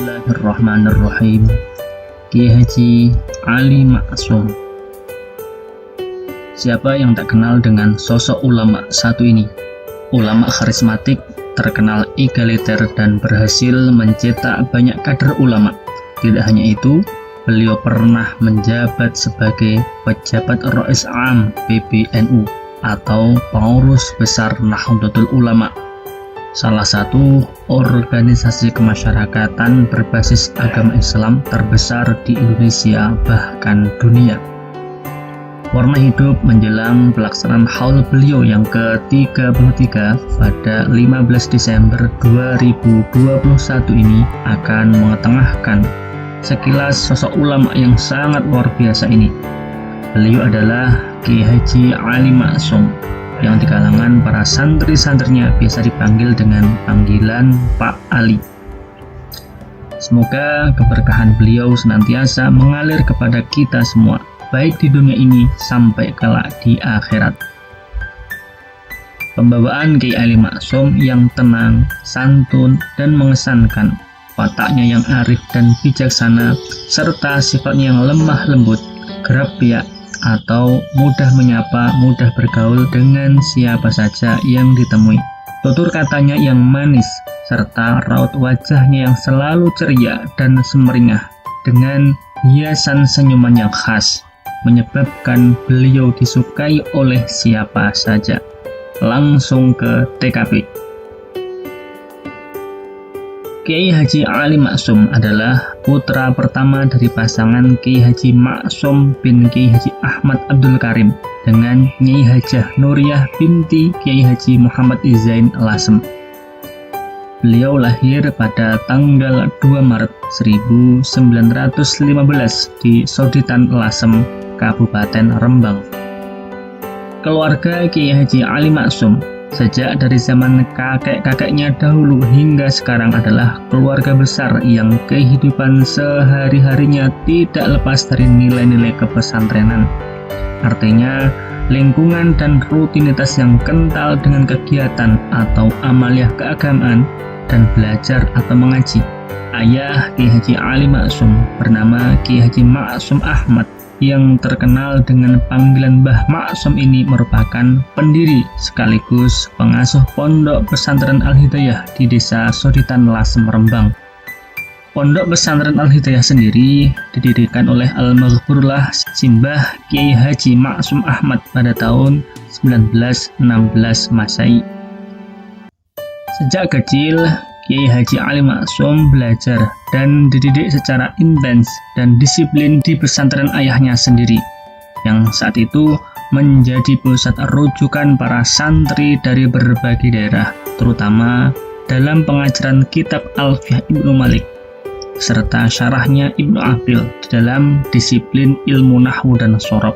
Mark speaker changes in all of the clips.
Speaker 1: Bismillahirrahmanirrahim. Kiai Haji Ali Maksum. Siapa yang tak kenal dengan sosok ulama satu ini? Ulama karismatik, terkenal egaliter dan berhasil mencetak banyak kader ulama. Tidak hanya itu, beliau pernah menjabat sebagai pejabat Rais Am PBNU atau pengurus besar Nahdlatul Ulama, salah satu organisasi kemasyarakatan berbasis agama Islam terbesar di Indonesia bahkan dunia. Warna hidup menjelang pelaksanaan haul beliau yang ke-33 pada 15 Desember 2021 ini akan mengetengahkan sekilas sosok ulama yang sangat luar biasa ini. Beliau adalah Kiai Haji Ali Maksum, yang di kalangan para santri-santrinya biasa dipanggil dengan panggilan Pak Ali. Semoga keberkahan beliau senantiasa mengalir kepada kita semua, baik di dunia ini sampai kelak di akhirat. Pembawaan Kiai Ali Maksum yang tenang, santun, dan mengesankan, wataknya yang arif dan bijaksana, serta sifatnya yang lemah lembut, kerap piak, atau mudah menyapa, mudah bergaul dengan siapa saja yang ditemui. Tutur katanya yang manis, serta raut wajahnya yang selalu ceria dan semeringah, dengan hiasan senyuman yang khas, menyebabkan beliau disukai oleh siapa saja. Langsung ke TKP. Kiai Haji Ali Maksum adalah putra pertama dari pasangan Kiai Haji Maksum bin Kiai Haji Ahmad Abdul Karim dengan Nyai Hajah Nuriyah binti Kiai Haji Muhammad Zain Lasem. Beliau lahir pada tanggal 2 Maret 1915 di Soditan Lasem, Kabupaten Rembang. Keluarga Kiai Haji Ali Maksum sejak dari zaman kakek-kakeknya dahulu hingga sekarang adalah keluarga besar yang kehidupan sehari-harinya tidak lepas dari nilai-nilai kepesantrenan. Artinya, lingkungan dan rutinitas yang kental dengan kegiatan atau amaliah keagamaan dan belajar atau mengaji. Ayah Kiai Haji Ali Maksum bernama Kiai Haji Maksum Ahmad, yang terkenal dengan panggilan Mbah Maksum ini merupakan pendiri sekaligus pengasuh Pondok Pesantren Al-Hidayah di Desa Soditan Lasem, Rembang. Pondok Pesantren Al-Hidayah sendiri didirikan oleh Almarhumullah Simbah Kiai Haji Maksum Ahmad pada tahun 1916 Masehi. Sejak kecil, Kiai Haji Ali Maksum belajar dan dididik secara intens dan disiplin di pesantren ayahnya sendiri, yang saat itu menjadi pusat rujukan para santri dari berbagai daerah, terutama dalam pengajaran kitab Alfiyah Ibnu Malik, serta syarahnya Ibnu Aqil di dalam disiplin ilmu nahwu dan shorof,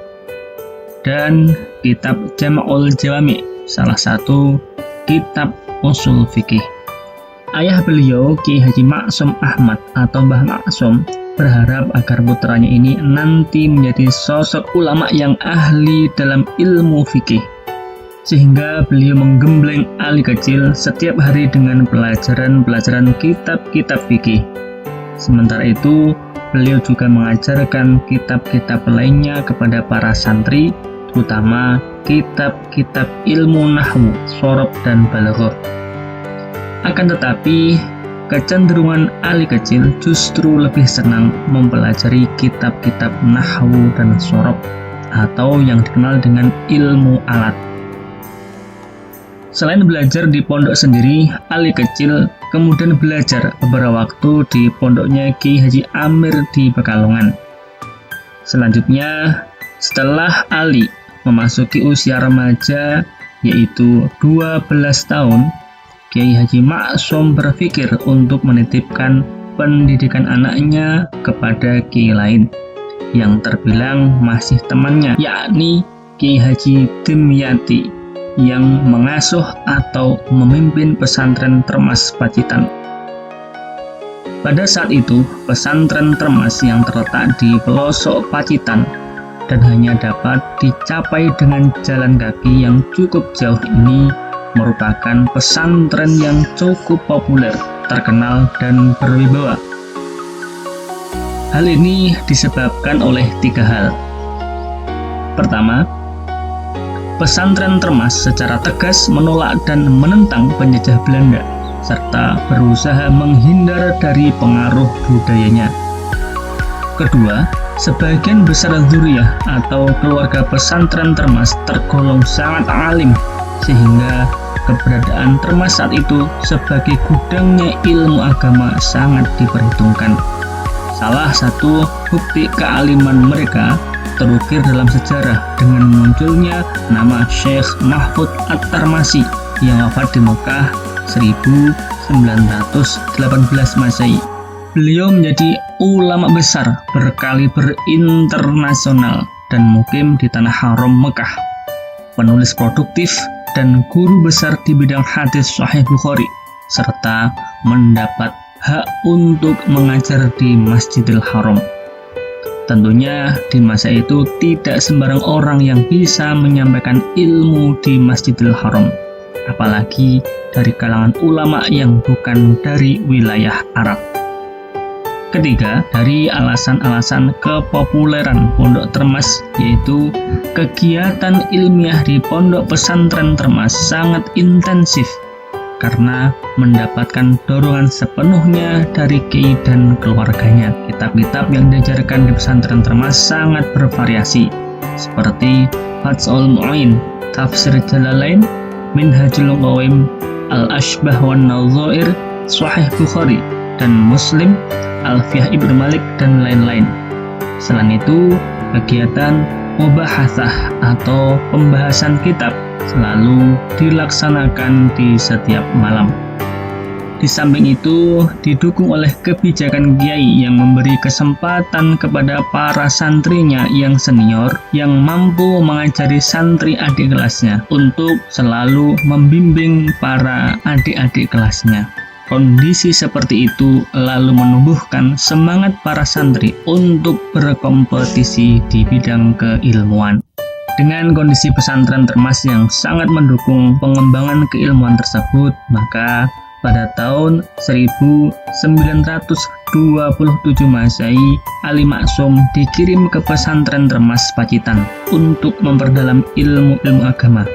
Speaker 1: dan kitab Jama'ul Jawami, salah satu kitab usul fikih. Ayah beliau, Kiai Haji Maksum Ahmad atau Mbah Maksum, berharap agar putranya ini nanti menjadi sosok ulama yang ahli dalam ilmu fikih, sehingga beliau menggembleng ali kecil setiap hari dengan pelajaran kitab-kitab fikih. Sementara itu, beliau juga mengajarkan kitab-kitab lainnya kepada para santri, terutama kitab-kitab ilmu nahwu, shorof, dan balaghah. Akan tetapi, kecenderungan Ali kecil justru lebih senang mempelajari kitab-kitab nahwu dan shorof atau yang dikenal dengan ilmu alat. Selain belajar di pondok sendiri, Ali kecil kemudian belajar beberapa waktu di pondoknya Kiai Haji Amir di Pekalongan. Selanjutnya, setelah Ali memasuki usia remaja yaitu 12 tahun, Kiai Haji Maksum berpikir untuk menitipkan pendidikan anaknya kepada kiai lain yang terbilang masih temannya, yakni Kiai Haji Dimyati yang mengasuh atau memimpin pesantren Termas Pacitan. Pada saat itu, pesantren Termas yang terletak di pelosok Pacitan dan hanya dapat dicapai dengan jalan kaki yang cukup jauh ini merupakan pesantren yang cukup populer, terkenal, dan berwibawa. Hal ini disebabkan oleh 3 hal. Pertama, pesantren Termas secara tegas menolak dan menentang penjajah Belanda, serta berusaha menghindar dari pengaruh budayanya. Kedua, sebagian besar dzurriyyah atau keluarga pesantren Termas tergolong sangat alim, sehingga keberadaan Termas saat itu sebagai gudangnya ilmu agama sangat diperhitungkan. Salah satu bukti kealiman mereka terukir dalam sejarah dengan munculnya nama Syekh Mahfud At-Tarmasi yang wafat di Mekah 1918 Masehi. Beliau menjadi ulama besar berkaliber internasional dan mukim di tanah haram Mekah, penulis produktif dan guru besar di bidang hadis Sahih Bukhari, serta mendapat hak untuk mengajar di Masjidil Haram. Tentunya di masa itu tidak sembarang orang yang bisa menyampaikan ilmu di Masjidil Haram, apalagi dari kalangan ulama yang bukan dari wilayah Arab. Ketiga, dari alasan-alasan kepopuleran Pondok Termas, yaitu kegiatan ilmiah di Pondok Pesantren Termas sangat intensif karena mendapatkan dorongan sepenuhnya dari kiai dan keluarganya. Kitab-kitab yang diajarkan di pesantren Termas sangat bervariasi, seperti Fathul Mu'in, Tafsir Jalalain, Minhajul Qawim, Al-Ashbah wan Nadzair, Sahih Bukhari dan Muslim, Alfiyah Ibnu Malik, dan lain-lain. Selain itu, kegiatan mubahatsah atau pembahasan kitab selalu dilaksanakan di setiap malam. Di samping itu, didukung oleh kebijakan kiai yang memberi kesempatan kepada para santrinya yang senior yang mampu mengajari santri adik kelasnya untuk selalu membimbing para adik-adik kelasnya. Kondisi seperti itu lalu menumbuhkan semangat para santri untuk berkompetisi di bidang keilmuan. Dengan kondisi pesantren Termas yang sangat mendukung pengembangan keilmuan tersebut, maka pada tahun 1927 Masehi, Ali Maksum dikirim ke pesantren Termas Pacitan untuk memperdalam ilmu-ilmu agama.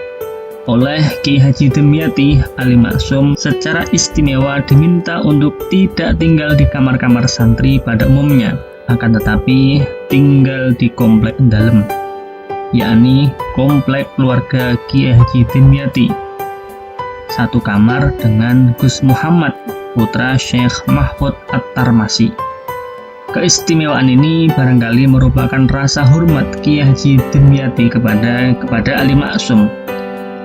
Speaker 1: Oleh Ki Haji Demyati, Ali Maksum secara istimewa diminta untuk tidak tinggal di kamar-kamar santri pada umumnya, akan tetapi tinggal di komplek Endalem, yakni komplek keluarga Ki Haji Demyati, satu kamar dengan Gus Muhammad, putra Syekh Mahfud At-Tarmasi. Keistimewaan ini barangkali merupakan rasa hormat Ki Haji Demyati kepada Ali Maksum,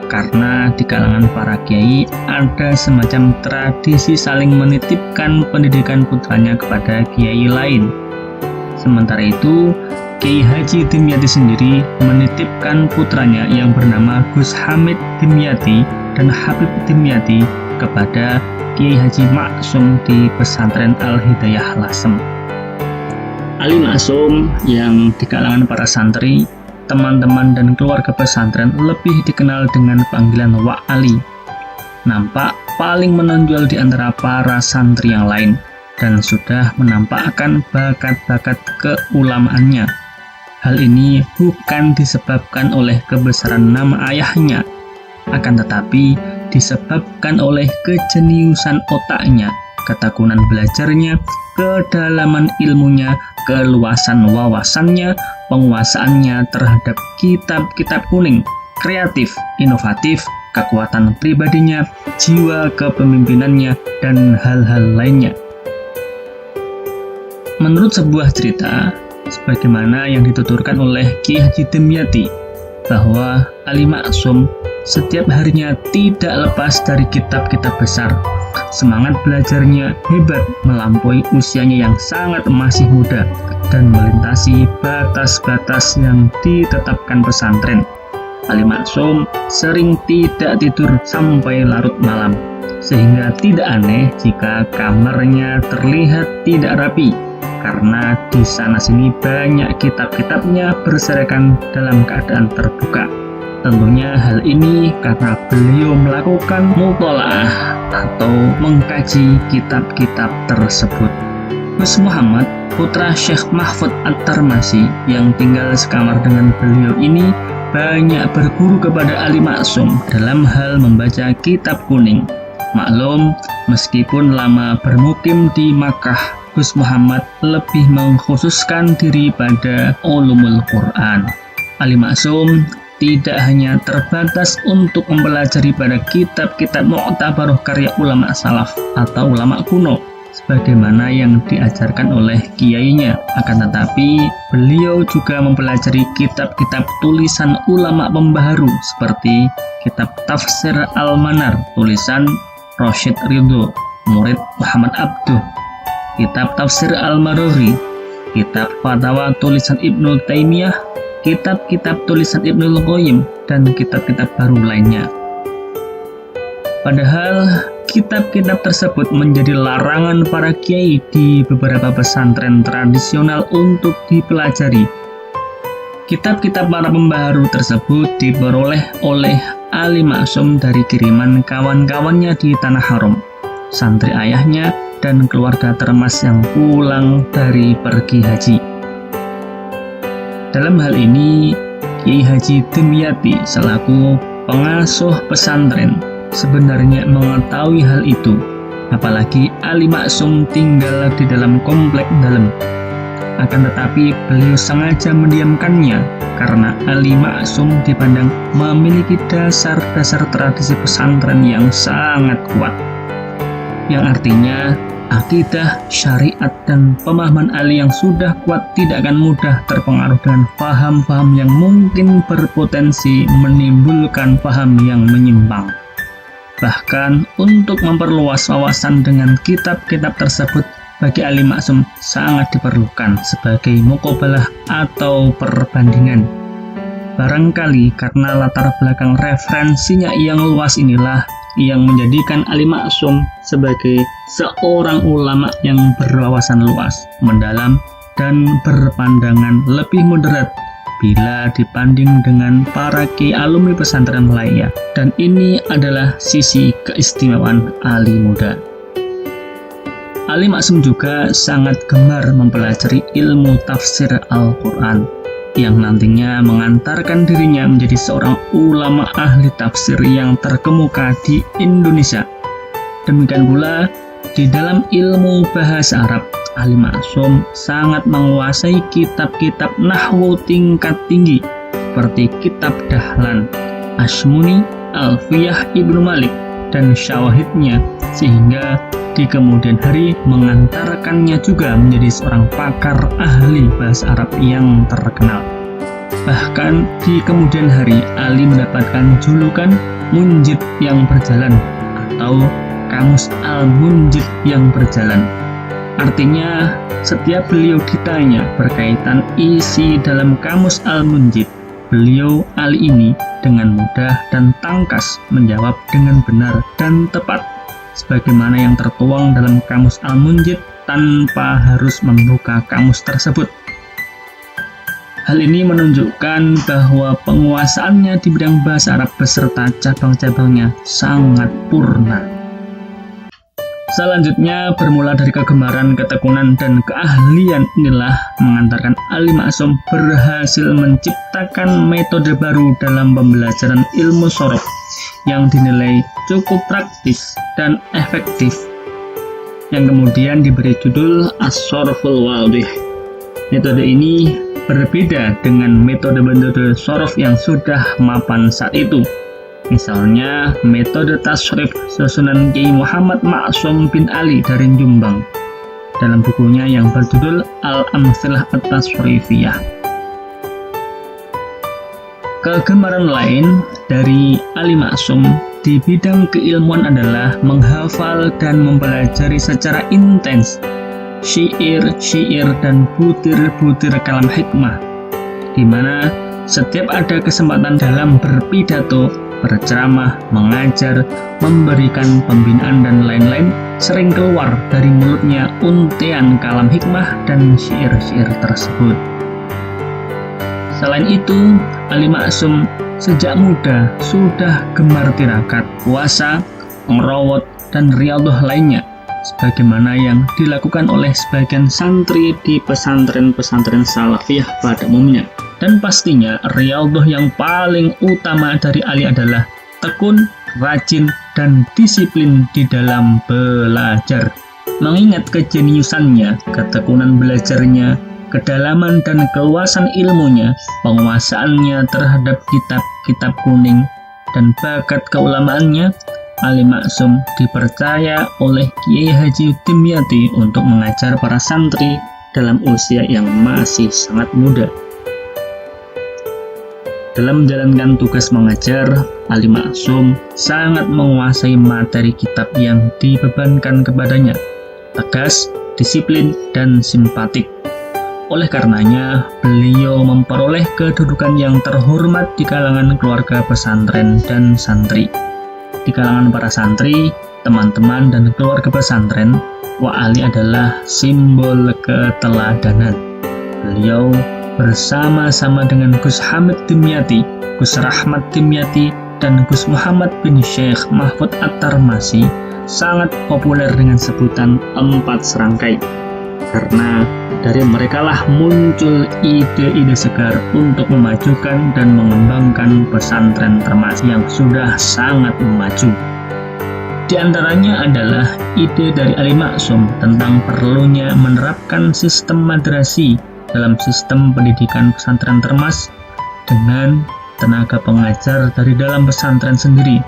Speaker 1: karena di kalangan para kiai ada semacam tradisi saling menitipkan pendidikan putranya kepada kiai lain. Sementara itu, Kiai Haji Demyati sendiri menitipkan putranya yang bernama Gus Hamid Demyati dan Habib Demyati kepada Kiai Haji Maksum di pesantren Al-Hidayah Lasem. Ali Maksum yang di kalangan para santri, teman-teman dan keluarga pesantren lebih dikenal dengan panggilan Wak Ali, nampak paling menonjol di antara para santri yang lain dan sudah menampakkan bakat-bakat keulamaannya. Hal ini bukan disebabkan oleh kebesaran nama ayahnya, akan tetapi disebabkan oleh kejeniusan otaknya, ketekunan belajarnya, kedalaman ilmunya, keluasan wawasannya, penguasaannya terhadap kitab-kitab kuning, kreatif, inovatif, kekuatan pribadinya, jiwa kepemimpinannya, dan hal-hal lainnya. Menurut sebuah cerita, sebagaimana yang dituturkan oleh Ki Haji Demyati, bahwa Ali Maksum setiap harinya tidak lepas dari kitab-kitab besar. Semangat belajarnya hebat melampaui usianya yang sangat masih muda dan melintasi batas-batas yang ditetapkan pesantren. Ali Maksum sering tidak tidur sampai larut malam, sehingga tidak aneh jika kamarnya terlihat tidak rapi, karena di sana-sini banyak kitab-kitabnya berserakan dalam keadaan terbuka. Tentunya hal ini karena beliau melakukan mutolaah atau mengkaji kitab-kitab tersebut. Gus Muhammad, putra Syekh Mahfud At-Tarmasi yang tinggal sekamar dengan beliau ini, banyak berguru kepada Ali Maksum dalam hal membaca kitab kuning. Maklum, meskipun lama bermukim di Makkah, Gus Muhammad lebih mengkhususkan diri pada ulumul Quran. Ali Maksum tidak hanya terbatas untuk mempelajari pada kitab-kitab mu'tabaroh karya ulama salaf atau ulama kuno, sebagaimana yang diajarkan oleh kiainya, akan tetapi beliau juga mempelajari kitab-kitab tulisan ulama pembaharu seperti kitab Tafsir Al-Manar tulisan Rasyid Ridho, murid Muhammad Abduh, kitab Tafsir Al-Maruri, kitab Fatawa tulisan Ibnu Taimiyah, kitab-kitab tulisan Ibnul Qayyim, dan kitab-kitab baru lainnya. Padahal kitab-kitab tersebut menjadi larangan para kiai di beberapa pesantren tradisional untuk dipelajari. Kitab-kitab para pembaharu tersebut diperoleh oleh Ali Maksum dari kiriman kawan-kawannya di Tanah Haram, santri ayahnya, dan keluarga termas yang pulang dari pergi haji. Dalam hal ini, Kiai Haji Dimyati selaku pengasuh pesantren sebenarnya mengetahui hal itu, apalagi Ali Maksum tinggal di dalam komplek dalam. Akan tetapi beliau sengaja mendiamkannya karena Ali Maksum dipandang memiliki dasar-dasar tradisi pesantren yang sangat kuat, yang artinya akidah, syariat, dan pemahaman Ali yang sudah kuat tidak akan mudah terpengaruh dengan paham-paham yang mungkin berpotensi menimbulkan paham yang menyimpang. Bahkan untuk memperluas wawasan dengan kitab-kitab tersebut bagi Ali Maksum sangat diperlukan sebagai muqabalah atau perbandingan. Barangkali karena latar belakang referensinya yang luas inilah yang menjadikan Ali Maksum sebagai seorang ulama yang berwawasan luas, mendalam, dan berpandangan lebih moderat bila dibanding dengan para kiai alumni pesantren lainnya. Dan ini adalah sisi keistimewaan Ali muda. Ali Maksum juga sangat gemar mempelajari ilmu tafsir Al-Quran, yang nantinya mengantarkan dirinya menjadi seorang ulama ahli tafsir yang terkemuka di Indonesia. Demikian pula di dalam ilmu bahasa Arab, Ali Maksum sangat menguasai kitab-kitab nahwu tingkat tinggi seperti kitab Dahlan, Ashmuni, Alfiyah Ibnu Malik, dan syawahidnya, sehingga di kemudian hari mengantarkannya juga menjadi seorang pakar ahli bahasa Arab yang terkenal. Bahkan di kemudian hari Ali mendapatkan julukan Munjid yang berjalan atau Kamus Al-Munjid yang berjalan. Artinya setiap beliau ditanya berkaitan isi dalam Kamus Al-Munjid, beliau Ali ini dengan mudah dan tangkas menjawab dengan benar dan tepat sebagaimana yang tertuang dalam Kamus Al-Munjid tanpa harus membuka kamus tersebut. Hal ini menunjukkan bahwa penguasaannya di bidang bahasa Arab beserta cabang-cabangnya sangat purna. Selanjutnya, bermula dari kegemaran, ketekunan, dan keahlian inilah mengantarkan Ali Maksum berhasil menciptakan metode baru dalam pembelajaran ilmu shorof yang dinilai cukup praktis dan efektif, yang kemudian diberi judul As-Shoroful Wadih. Metode ini berbeda dengan metode-metode shorof yang sudah mapan saat itu. Misalnya metode tasrif susunan Kiai Muhammad Maksum bin Ali dari Jombang dalam bukunya yang berjudul Al-Amsilah At-Tasrifiyah. Kegemaran lain dari Ali Maksum di bidang keilmuan adalah menghafal dan mempelajari secara intens syair-syair dan butir-butir kalam hikmah, di mana setiap ada kesempatan dalam berpidato, berceramah, mengajar, memberikan pembinaan, dan lain-lain, sering keluar dari mulutnya untean kalam hikmah dan syair-syair tersebut. Selain itu, Ali Maksum sejak muda sudah gemar tirakat, puasa, merawat, dan riyadhah lainnya, sebagaimana yang dilakukan oleh sebagian santri di pesantren-pesantren salafiyah pada umumnya. Dan pastinya riyadhah yang paling utama dari Ali adalah tekun, rajin, dan disiplin di dalam belajar. Mengingat kejeniusannya, ketekunan belajarnya, kedalaman dan keluasan ilmunya, penguasaannya terhadap kitab-kitab kuning, dan bakat keulamaannya, Ali Maksum dipercaya oleh Kiai Haji Dimyati untuk mengajar para santri dalam usia yang masih sangat muda. Dalam menjalankan tugas mengajar, Ali Maksum sangat menguasai materi kitab yang dibebankan kepadanya, tegas, disiplin, dan simpatik. Oleh karenanya, beliau memperoleh kedudukan yang terhormat di kalangan keluarga pesantren dan santri. Di kalangan para santri, teman-teman, dan keluarga pesantren, Wa Ali adalah simbol keteladanan. Beliau bersama-sama dengan Gus Hamid Dimyati, Gus Rahmat Dimyati, dan Gus Muhammad bin Syekh Mahfud At-Tarmasi sangat populer dengan sebutan 4 serangkai. Karena dari merekalah muncul ide-ide segar untuk memajukan dan mengembangkan pesantren Tarmasi yang sudah sangat maju. Di antaranya adalah ide dari Ali Maksum tentang perlunya menerapkan sistem madrasi dalam sistem pendidikan pesantren Termas dengan tenaga pengajar dari dalam pesantren sendiri.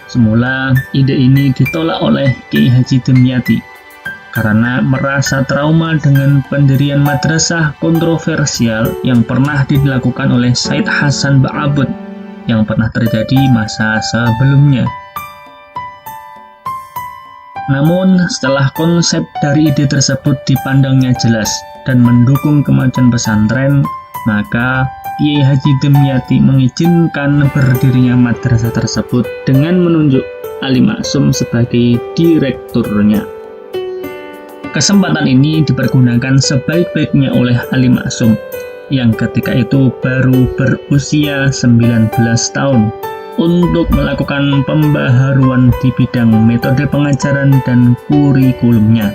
Speaker 1: Semula ide ini ditolak oleh Kiai Haji Dimyati karena merasa trauma dengan pendirian madrasah kontroversial yang pernah dilakukan oleh Said Hasan Ba'abud yang pernah terjadi masa sebelumnya. Namun setelah konsep dari ide tersebut dipandangnya jelas dan mendukung kemajuan pesantren, maka Kiai Haji Dimyati mengizinkan berdirinya madrasah tersebut dengan menunjuk Ali Maksum sebagai direkturnya. Kesempatan ini dipergunakan sebaik-baiknya oleh Ali Maksum yang ketika itu baru berusia 19 tahun untuk melakukan pembaharuan di bidang metode pengajaran dan kurikulumnya.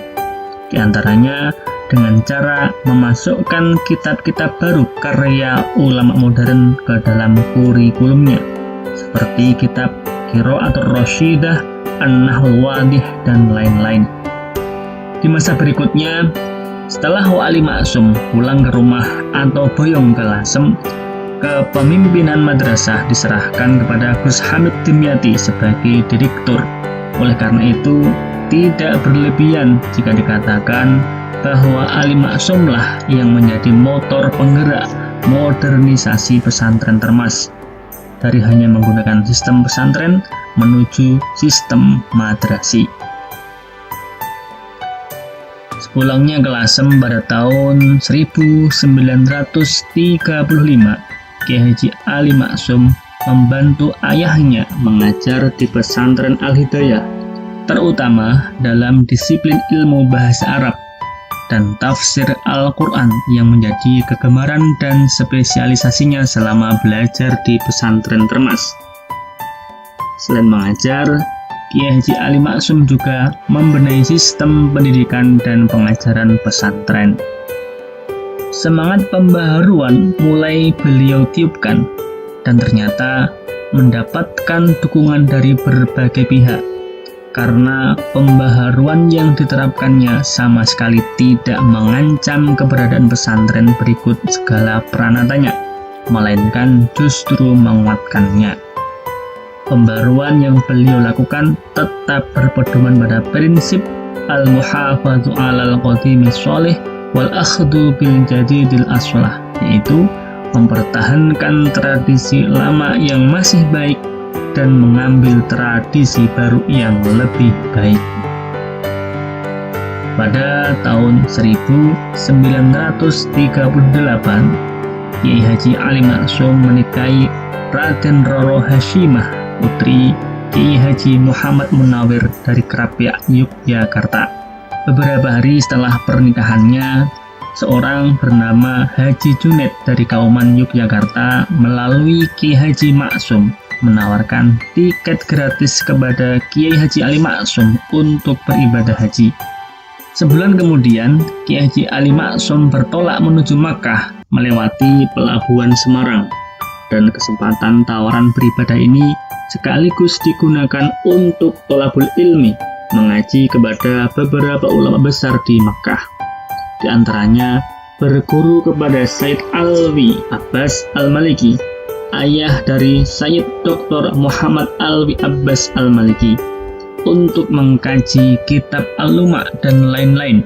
Speaker 1: Di antaranya dengan cara memasukkan kitab-kitab baru karya ulama modern ke dalam kurikulumnya, seperti kitab Qiraatul Rasyidah, An-Nahwul Wadih, dan lain-lain. Di masa berikutnya, setelah Ali Maksum pulang ke rumah atau boyong ke Lasem, kepemimpinan madrasah diserahkan kepada Gus Hamid Dimyati sebagai direktur. Oleh karena itu, tidak berlebihan jika dikatakan bahwa Ali Maksumlah yang menjadi motor penggerak modernisasi pesantren Termas dari hanya menggunakan sistem pesantren menuju sistem madrasi. Sepulangnya ke Lasem pada tahun 1935, Kiai Haji Ali Maksum membantu ayahnya mengajar di pesantren Al-Hidayah, terutama dalam disiplin ilmu bahasa Arab dan tafsir Al-Quran yang menjadi kegemaran dan spesialisasinya selama belajar di pesantren Termas. Selain mengajar, Kiai Haji Ali Maksum juga membenahi sistem pendidikan dan pengajaran pesantren. Semangat pembaharuan mulai beliau tiupkan dan ternyata mendapatkan dukungan dari berbagai pihak. Karena pembaharuan yang diterapkannya sama sekali tidak mengancam keberadaan pesantren berikut segala peranatanya, melainkan justru menguatkannya. Pembaharuan yang beliau lakukan tetap berpedoman pada prinsip al-muhafadzu 'alal qadimi sholih wal akhdhu bil jadidil aslah, yaitu mempertahankan tradisi lama yang masih baik dan mengambil tradisi baru yang lebih baik. Pada tahun 1938, Kiai Haji Ali Maksum menikahi Raden Roro Hashimah, putri Kiai Haji Muhammad Munawir dari Krapyak, Yogyakarta. Beberapa hari setelah pernikahannya, seorang bernama Haji Junet dari Kauman, Yogyakarta melalui Kiai Haji Maksum menawarkan tiket gratis kepada Kiai Haji Ali Maksum untuk beribadah haji. Sebulan kemudian, Kiai Haji Ali Maksum bertolak menuju Makkah melewati pelabuhan Semarang, dan kesempatan tawaran beribadah ini sekaligus digunakan untuk thalabul ilmi, mengaji kepada beberapa ulama besar di Makkah. Di antaranya berguru kepada Said Alwi Abbas Al-Maliki, ayah dari Sayyid Dr. Muhammad Alwi Abbas Al-Maliki, untuk mengkaji kitab Al-Luma dan lain-lain.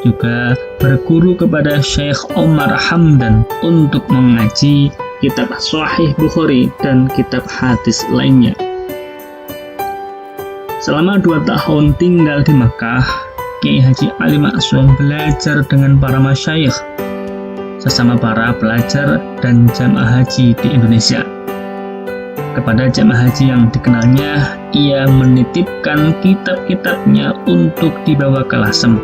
Speaker 1: Juga berguru kepada Syekh Omar Hamdan untuk mengaji kitab Sahih Bukhari dan kitab hadis lainnya. Selama 2 tahun tinggal di Makkah, Kiai Haji Ali Maksum belajar dengan para masyayikh, sesama para pelajar dan jamaah haji di Indonesia. Kepada jamaah haji yang dikenalnya, ia menitipkan kitab-kitabnya untuk dibawa ke Lasem,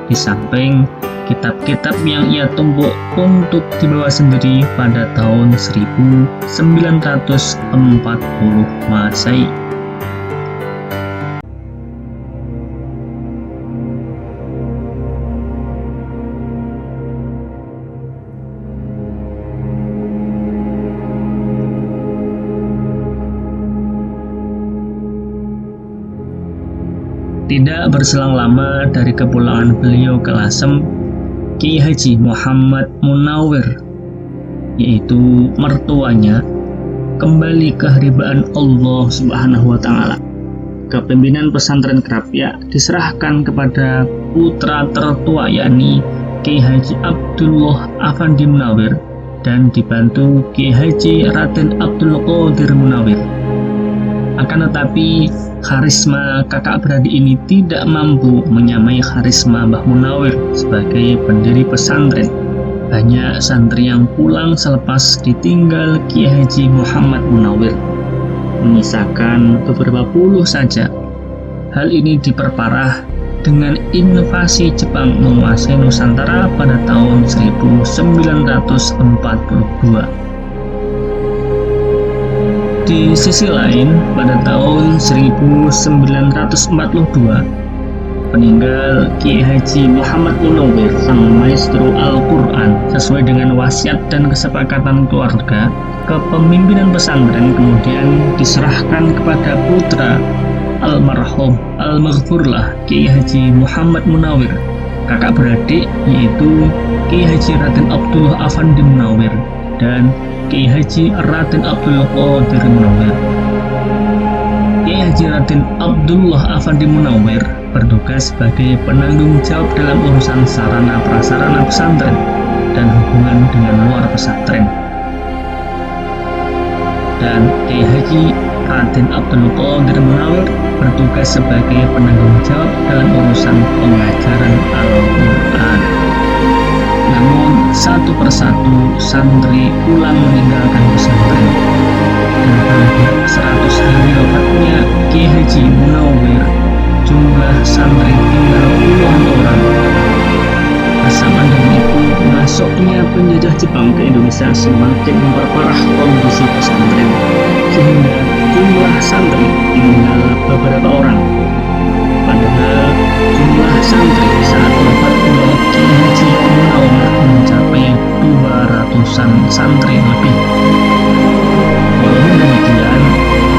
Speaker 1: di samping kitab-kitab yang ia tumpuk untuk dibawa sendiri pada tahun 1940 Masehi. Tidak berselang lama dari kepulangan beliau ke Lasem, Kiai Haji Muhammad Munawir, yaitu mertuanya, kembali ke haribaan Allah Subhanahu wa Ta'ala. Kepemimpinan pesantren Krapyak diserahkan kepada putra tertua, yakni Kiai Haji Abdullah Afandi Munawir, dan dibantu Kiai Haji Raden Abdul Qadir Munawir. Akan tetapi, karisma kakak beradik ini tidak mampu menyamai karisma Mbah Munawir sebagai pendiri pesantren. Banyak santri yang pulang selepas ditinggal Kiai Haji Muhammad Munawir, menyisakan beberapa puluh saja. Hal ini diperparah dengan invasi Jepang menguasai Nusantara pada tahun 1942. Di sisi lain, pada tahun 1942, peninggal Kiai Haji Muhammad Munawir, sang maestro Al-Quran, sesuai dengan wasiat dan kesepakatan keluarga. Kepemimpinan pesantren kemudian diserahkan kepada putra almarhum Al-Maghfurlah Kiai Haji Muhammad Munawir, kakak beradik, yaitu Kiai Haji Raden Abdullah Afandi Munawir dan Kiai Haji Raden Abdul Qadir Munawir. Kiai Haji Raden Abdullah Afandi Munawir bertugas sebagai penanggung jawab dalam urusan sarana prasarana pesantren dan hubungan dengan luar pesantren. Dan Kiai Haji Raden Abdul Qadir Munawir bertugas sebagai penanggung jawab dalam urusan pengajaran Al-Quran. Namun satu persatu santri pulang meninggalkan pesantren, dan hampir 100 hari wafatnya Kiai Haji Munawir, jumlah santri tinggal puluhan orang. Bersamaan dengan itu, masuknya penjajah Jepang ke Indonesia semakin memperparah kondisi pesantren, sehingga jumlah santri tinggal beberapa orang. Padahal jumlah santri saat wafatnya Kiai Haji Munawir mencapai 200-an santri lebih. Walaupun demikian,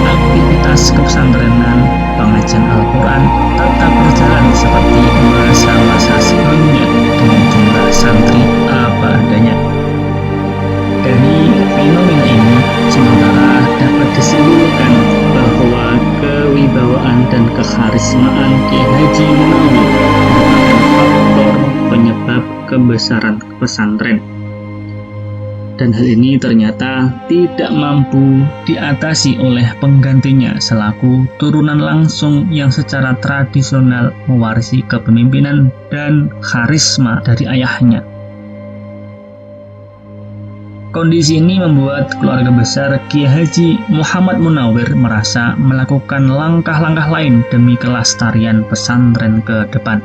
Speaker 1: aktivitas kepesantrenan, pengajian Al-Quran tetap berjalan seperti masa-masa sebelumnya dengan jumlah santri apa adanya. Dari fenomena ini, sementara dapat disimpulkan bahwa kewibawaan dan kekarismaan Kiai Haji Munawir merupakan faktor penyebab kebesaran pesantren. Dan hal ini ternyata tidak mampu diatasi oleh penggantinya selaku turunan langsung yang secara tradisional mewarisi kepemimpinan dan karisma dari ayahnya. Kondisi ini membuat keluarga besar Kiai Haji Muhammad Munawir merasa melakukan langkah-langkah lain demi kelestarian pesantren ke depan.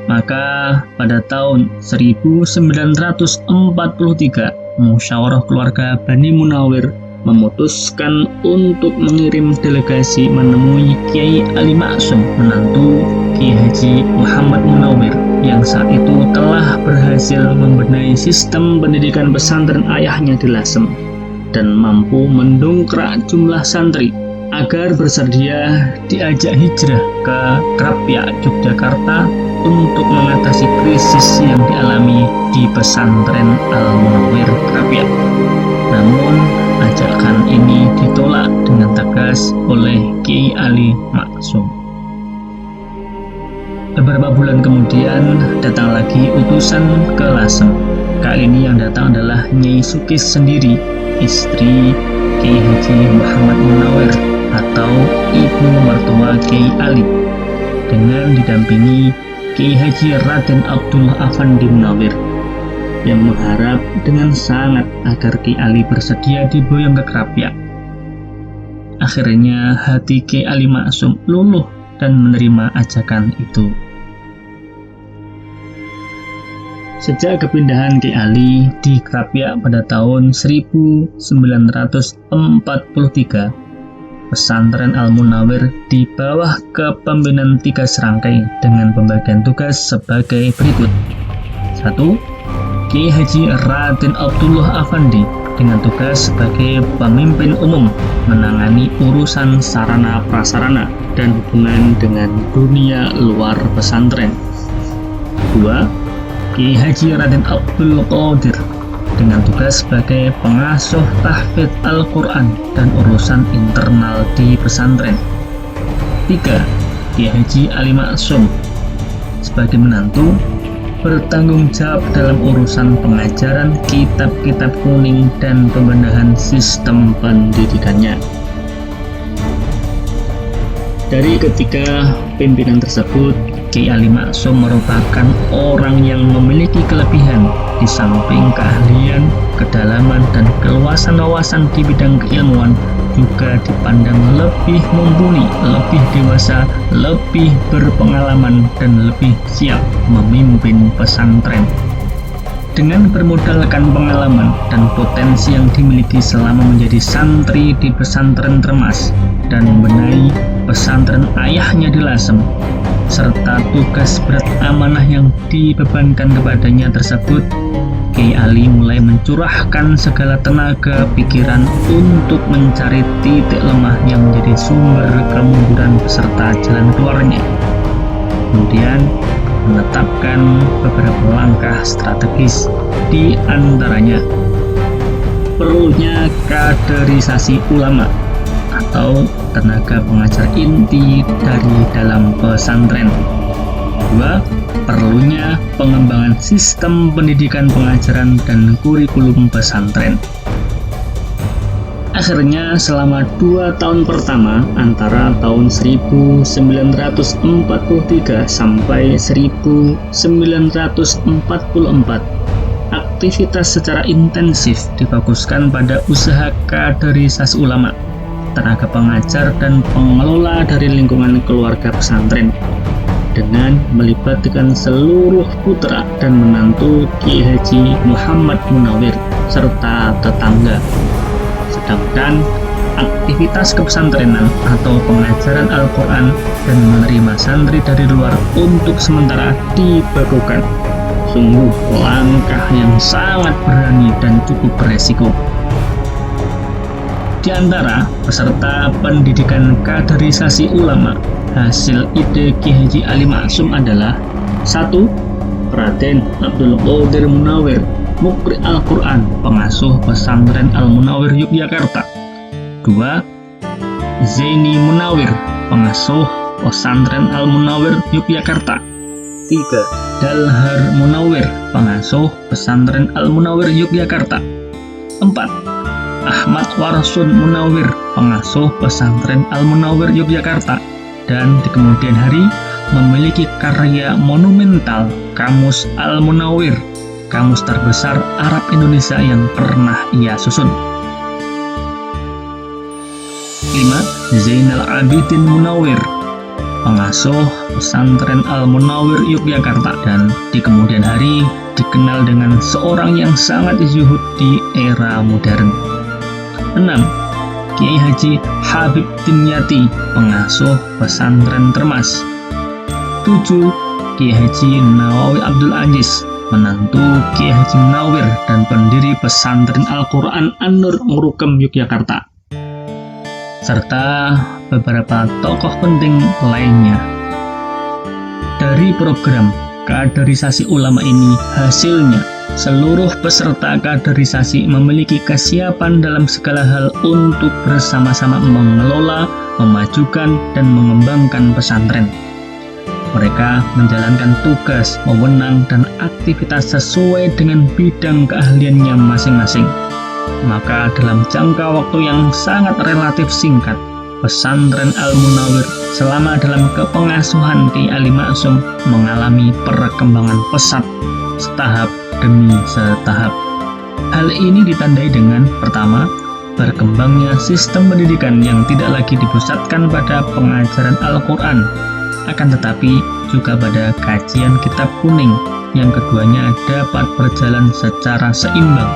Speaker 1: Maka pada tahun 1943, musyawarah keluarga Bani Munawir memutuskan untuk mengirim delegasi menemui Kiai Ali Maksum, menantu Kiai Haji Muhammad Munawir, yang saat itu telah berhasil membenahi sistem pendidikan pesantren ayahnya di Lasem dan mampu mendongkrak jumlah santri agar bersedia diajak hijrah ke Krapyak, Yogyakarta untuk mengatasi krisis yang dialami di pesantren Al-Munawir Krapyak. Namun, ajakan ini ditolak dengan tegas oleh Kiai Ali Maksum. Beberapa bulan kemudian datang lagi utusan ke Lasem. Kali ini yang datang adalah Nyai Sukis sendiri, istri Kiai Haji Muhammad Munawir atau ibu mertua Kiai Ali, dengan didampingi Kiai Haji Raden Abdullah Afandi Munawir, yang mengharap dengan sangat agar Kiai Ali bersedia diboyong ke Krapyak. Akhirnya hati Kiai Ali Maksum luluh dan menerima ajakan itu. Sejak kepindahan Kiai Ali di Krapyak pada tahun 1943, pesantren Al-Munawir di bawah kepemimpinan 3 serangkai dengan pembagian tugas sebagai berikut. 1. Kiai Haji Raden Abdullah Afandi dengan tugas sebagai pemimpin umum menangani urusan sarana prasarana dan hubungan dengan dunia luar pesantren. 2. Kiai Haji Raden Abdul Qadir dengan tugas sebagai pengasuh tahfidz Al-Quran dan urusan internal di pesantren. 3. Kiai Haji Ali Maksum sebagai menantu bertanggung jawab dalam urusan pengajaran kitab-kitab kuning dan pembenahan sistem pendidikannya. Dari ketiga pimpinan tersebut, Kiai Ali Maksum merupakan orang yang memiliki kelebihan di samping keahlian, kedalaman, dan keluasan wawasan di bidang keilmuan, juga dipandang lebih mumpuni, lebih dewasa, lebih berpengalaman, dan lebih siap memimpin pesantren. Dengan bermodalkan pengalaman dan potensi yang dimiliki selama menjadi santri di pesantren Termas dan membenahi pesantren ayahnya di Lasem, serta tugas berat amanah yang dibebankan kepadanya tersebut, Kiai Ali mulai mencurahkan segala tenaga pikiran untuk mencari titik lemah yang menjadi sumber kemunduran beserta jalan keluarnya. Kemudian menetapkan beberapa langkah strategis, di antaranya perlunya kaderisasi ulama atau tenaga pengajar inti dari dalam pesantren. 2. Perlunya pengembangan sistem pendidikan pengajaran dan kurikulum pesantren. Akhirnya selama 2 tahun pertama antara tahun 1943 sampai 1944, aktivitas secara intensif difokuskan pada usaha kaderisasi ulama, tenaga pengajar, dan pengelola dari lingkungan keluarga pesantren, dengan melibatkan seluruh putra dan menantu Kiai Haji Muhammad Munawir serta tetangga. Sedangkan aktivitas kepesantrenan atau pengajaran Al-Quran dan menerima santri dari luar untuk sementara dibekukan. Sungguh langkah yang sangat berani dan cukup beresiko. Di antara peserta pendidikan kaderisasi ulama, hasil ide Kiai Haji Ali Maksum adalah 1. Raden Abdul Qadir Munawir, Mukri Al-Quran, pengasuh pesantren Al-Munawir Yogyakarta. 2. Zaini Munawir, pengasuh pesantren Al-Munawir Yogyakarta. 3. Dalhar Munawir, pengasuh pesantren Al-Munawir Yogyakarta. 4. Ahmad Warsun Munawir, pengasuh pesantren Al-Munawir Yogyakarta. Dan di kemudian hari memiliki karya monumental Kamus Al-Munawir, kamus terbesar Arab Indonesia yang pernah ia susun. 5. Zainal Abidin Munawir, pengasuh pesantren Al-Munawir Yogyakarta, dan di kemudian hari dikenal dengan seorang yang sangat zuhud di era modern. 6. Kiai Haji Habib Dimyati, pengasuh pesantren Termas. 7. Kiai Haji Nawawi Abdul Aziz, menantu Kiai Haji Munawir dan pendiri pesantren Al-Quran An-Nur Ngurukem Yogyakarta, serta beberapa tokoh penting lainnya. Dari program kaderisasi ulama ini, hasilnya seluruh peserta kaderisasi memiliki kesiapan dalam segala hal untuk bersama-sama mengelola, memajukan, dan mengembangkan pesantren. Mereka menjalankan tugas, wewenang, dan aktivitas sesuai dengan bidang keahliannya masing-masing. Maka dalam jangka waktu yang sangat relatif singkat, pesantren Al-Munawir selama dalam kepengasuhan Kiai Ali Maksum mengalami perkembangan pesat setahap demi setahap. Hal ini ditandai dengan pertama, berkembangnya sistem pendidikan yang tidak lagi dipusatkan pada pengajaran Al-Quran, akan tetapi juga pada kajian kitab kuning. Yang keduanya dapat berjalan secara seimbang,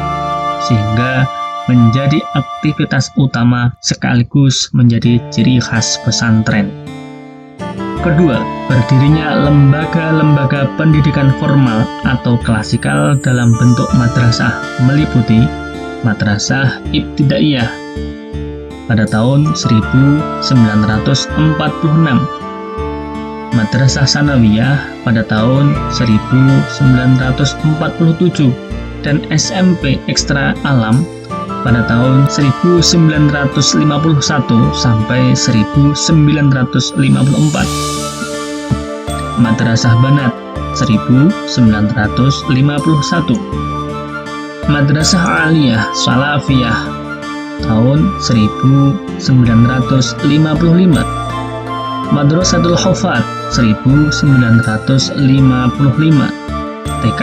Speaker 1: sehingga menjadi aktivitas utama sekaligus menjadi ciri khas pesantren. Kedua, berdirinya lembaga-lembaga pendidikan formal atau klasikal dalam bentuk madrasah meliputi Madrasah Ibtidaiyah pada tahun 1946, Madrasah Sanawiyah pada tahun 1947, dan SMP Ekstra Alam pada tahun 1951 sampai 1954. Madrasah Banat 1951. Madrasah Aliyah Salafiyah tahun 1955. Madrasatul Hufat 1955. TK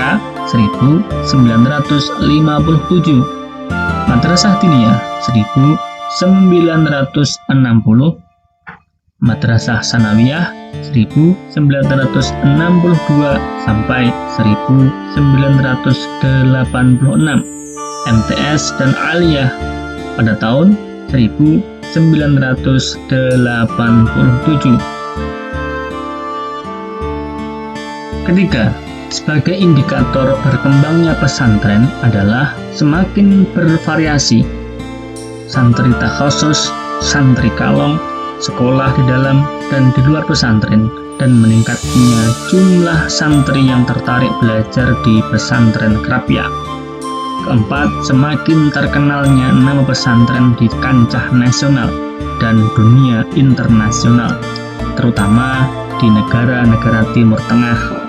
Speaker 1: 1957. Madrasah Diniyah 1960. Madrasah Sanawiyah 1962 sampai 1986. MTS dan Aliyah pada tahun 1987. Ketiga, sebagai indikator berkembangnya pesantren adalah semakin bervariasi santri takhasus, santri kalong, sekolah di dalam dan di luar pesantren, dan meningkatnya jumlah santri yang tertarik belajar di pesantren Krapia. Keempat, semakin terkenalnya nama pesantren di kancah nasional dan dunia internasional, terutama di negara-negara Timur Tengah.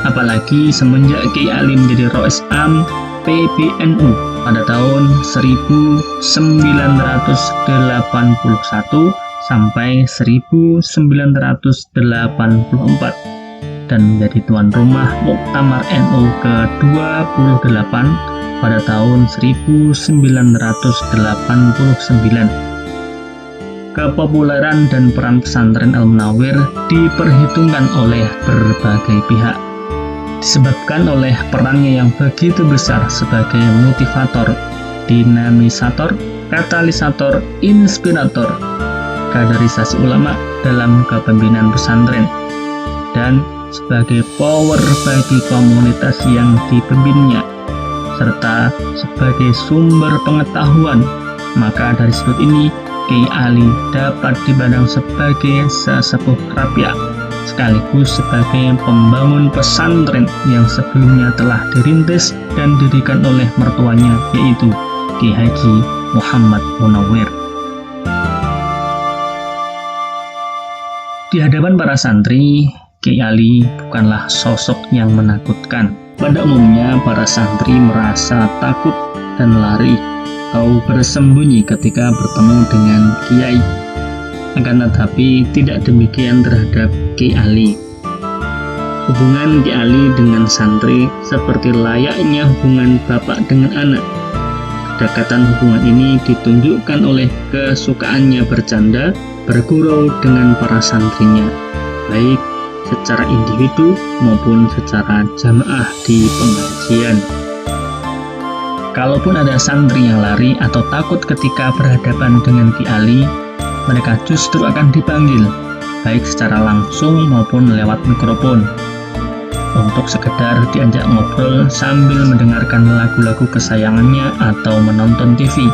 Speaker 1: Apalagi semenjak Kiai Ali menjadi Rois Am PBNU pada tahun 1981 sampai 1984 dan menjadi tuan rumah Muktamar NU ke-28 pada tahun 1989. Kepopuleran dan peran pesantren Al-Munawir diperhitungkan oleh berbagai pihak, disebabkan oleh perannya yang begitu besar sebagai motivator, dinamisator, katalisator, inspirator, kaderisasi ulama dalam kepemimpinan pesantren, dan sebagai power bagi komunitas yang dipimpinnya, serta sebagai sumber pengetahuan. Maka dari sebab ini, Kiai Ali dapat dipandang sebagai sesepuh Krapia, sekaligus sebagai pembangun pesantren yang sebelumnya telah dirintis dan didirikan oleh mertuanya, yaitu Kiai Haji Muhammad Munawir. Di hadapan para santri, Kiai Ali bukanlah sosok yang menakutkan. Pada umumnya, para santri merasa takut dan lari atau bersembunyi ketika bertemu dengan Kiai. Akan tetapi tidak demikian terhadap Kiai Ali. Hubungan Kiai Ali dengan santri seperti layaknya hubungan bapak dengan anak. Kedekatan hubungan ini ditunjukkan oleh kesukaannya bercanda, bergurau dengan para santrinya, baik secara individu maupun secara jamaah di pengajian. Kalaupun ada santri yang lari atau takut ketika berhadapan dengan Ki Ali, mereka justru akan dipanggil, baik secara langsung maupun lewat mikrofon, untuk sekedar diajak ngobrol sambil mendengarkan lagu-lagu kesayangannya atau menonton TV,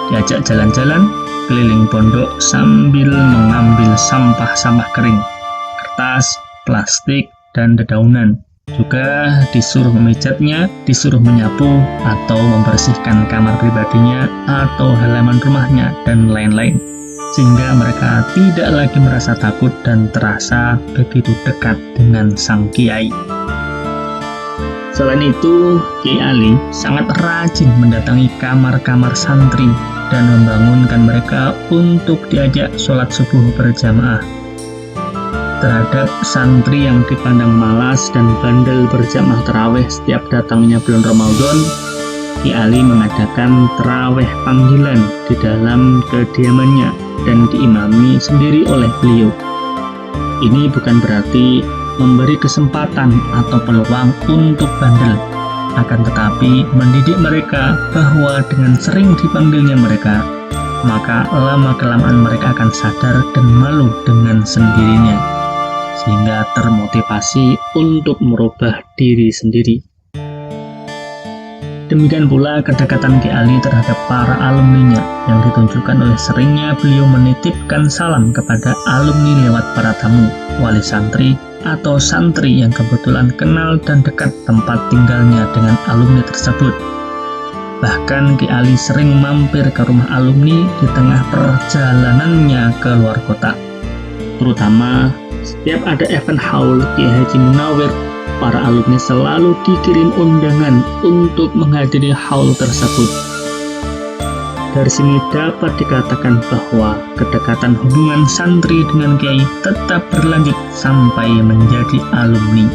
Speaker 1: diajak jalan-jalan keliling pondok sambil mengambil sampah-sampah kering, kertas, plastik, dan dedaunan. Juga disuruh memijatnya, disuruh menyapu, atau membersihkan kamar pribadinya atau halaman rumahnya, dan lain-lain. Sehingga mereka tidak lagi merasa takut dan terasa begitu dekat dengan sang kiai. Selain itu, Kiai Ali sangat rajin mendatangi kamar-kamar santri dan membangunkan mereka untuk diajak sholat subuh berjamaah. Terhadap santri yang dipandang malas dan bandel berjamaah tarawih setiap datangnya bulan Ramadan, Ki Ali mengadakan tarawih panggilan di dalam kediamannya dan diimami sendiri oleh beliau. Ini bukan berarti memberi kesempatan atau peluang untuk bandel, akan tetapi mendidik mereka bahwa dengan sering dipanggilnya mereka, maka lama-kelamaan mereka akan sadar dan malu dengan sendirinya, sehingga termotivasi untuk merubah diri sendiri. Demikian pula kedekatan Ki Ali terhadap para alumninya yang ditunjukkan oleh seringnya beliau menitipkan salam kepada alumni lewat para tamu, wali santri, atau santri yang kebetulan kenal dan dekat tempat tinggalnya dengan alumni tersebut. Bahkan Ki Ali sering mampir ke rumah alumni di tengah perjalanannya ke luar kota. Terutama setiap ada event haul Kiai Haji Munawir, para alumni selalu dikirim undangan untuk menghadiri haul tersebut. Dari sini dapat dikatakan bahwa kedekatan hubungan santri dengan kiai tetap berlanjut sampai menjadi alumni.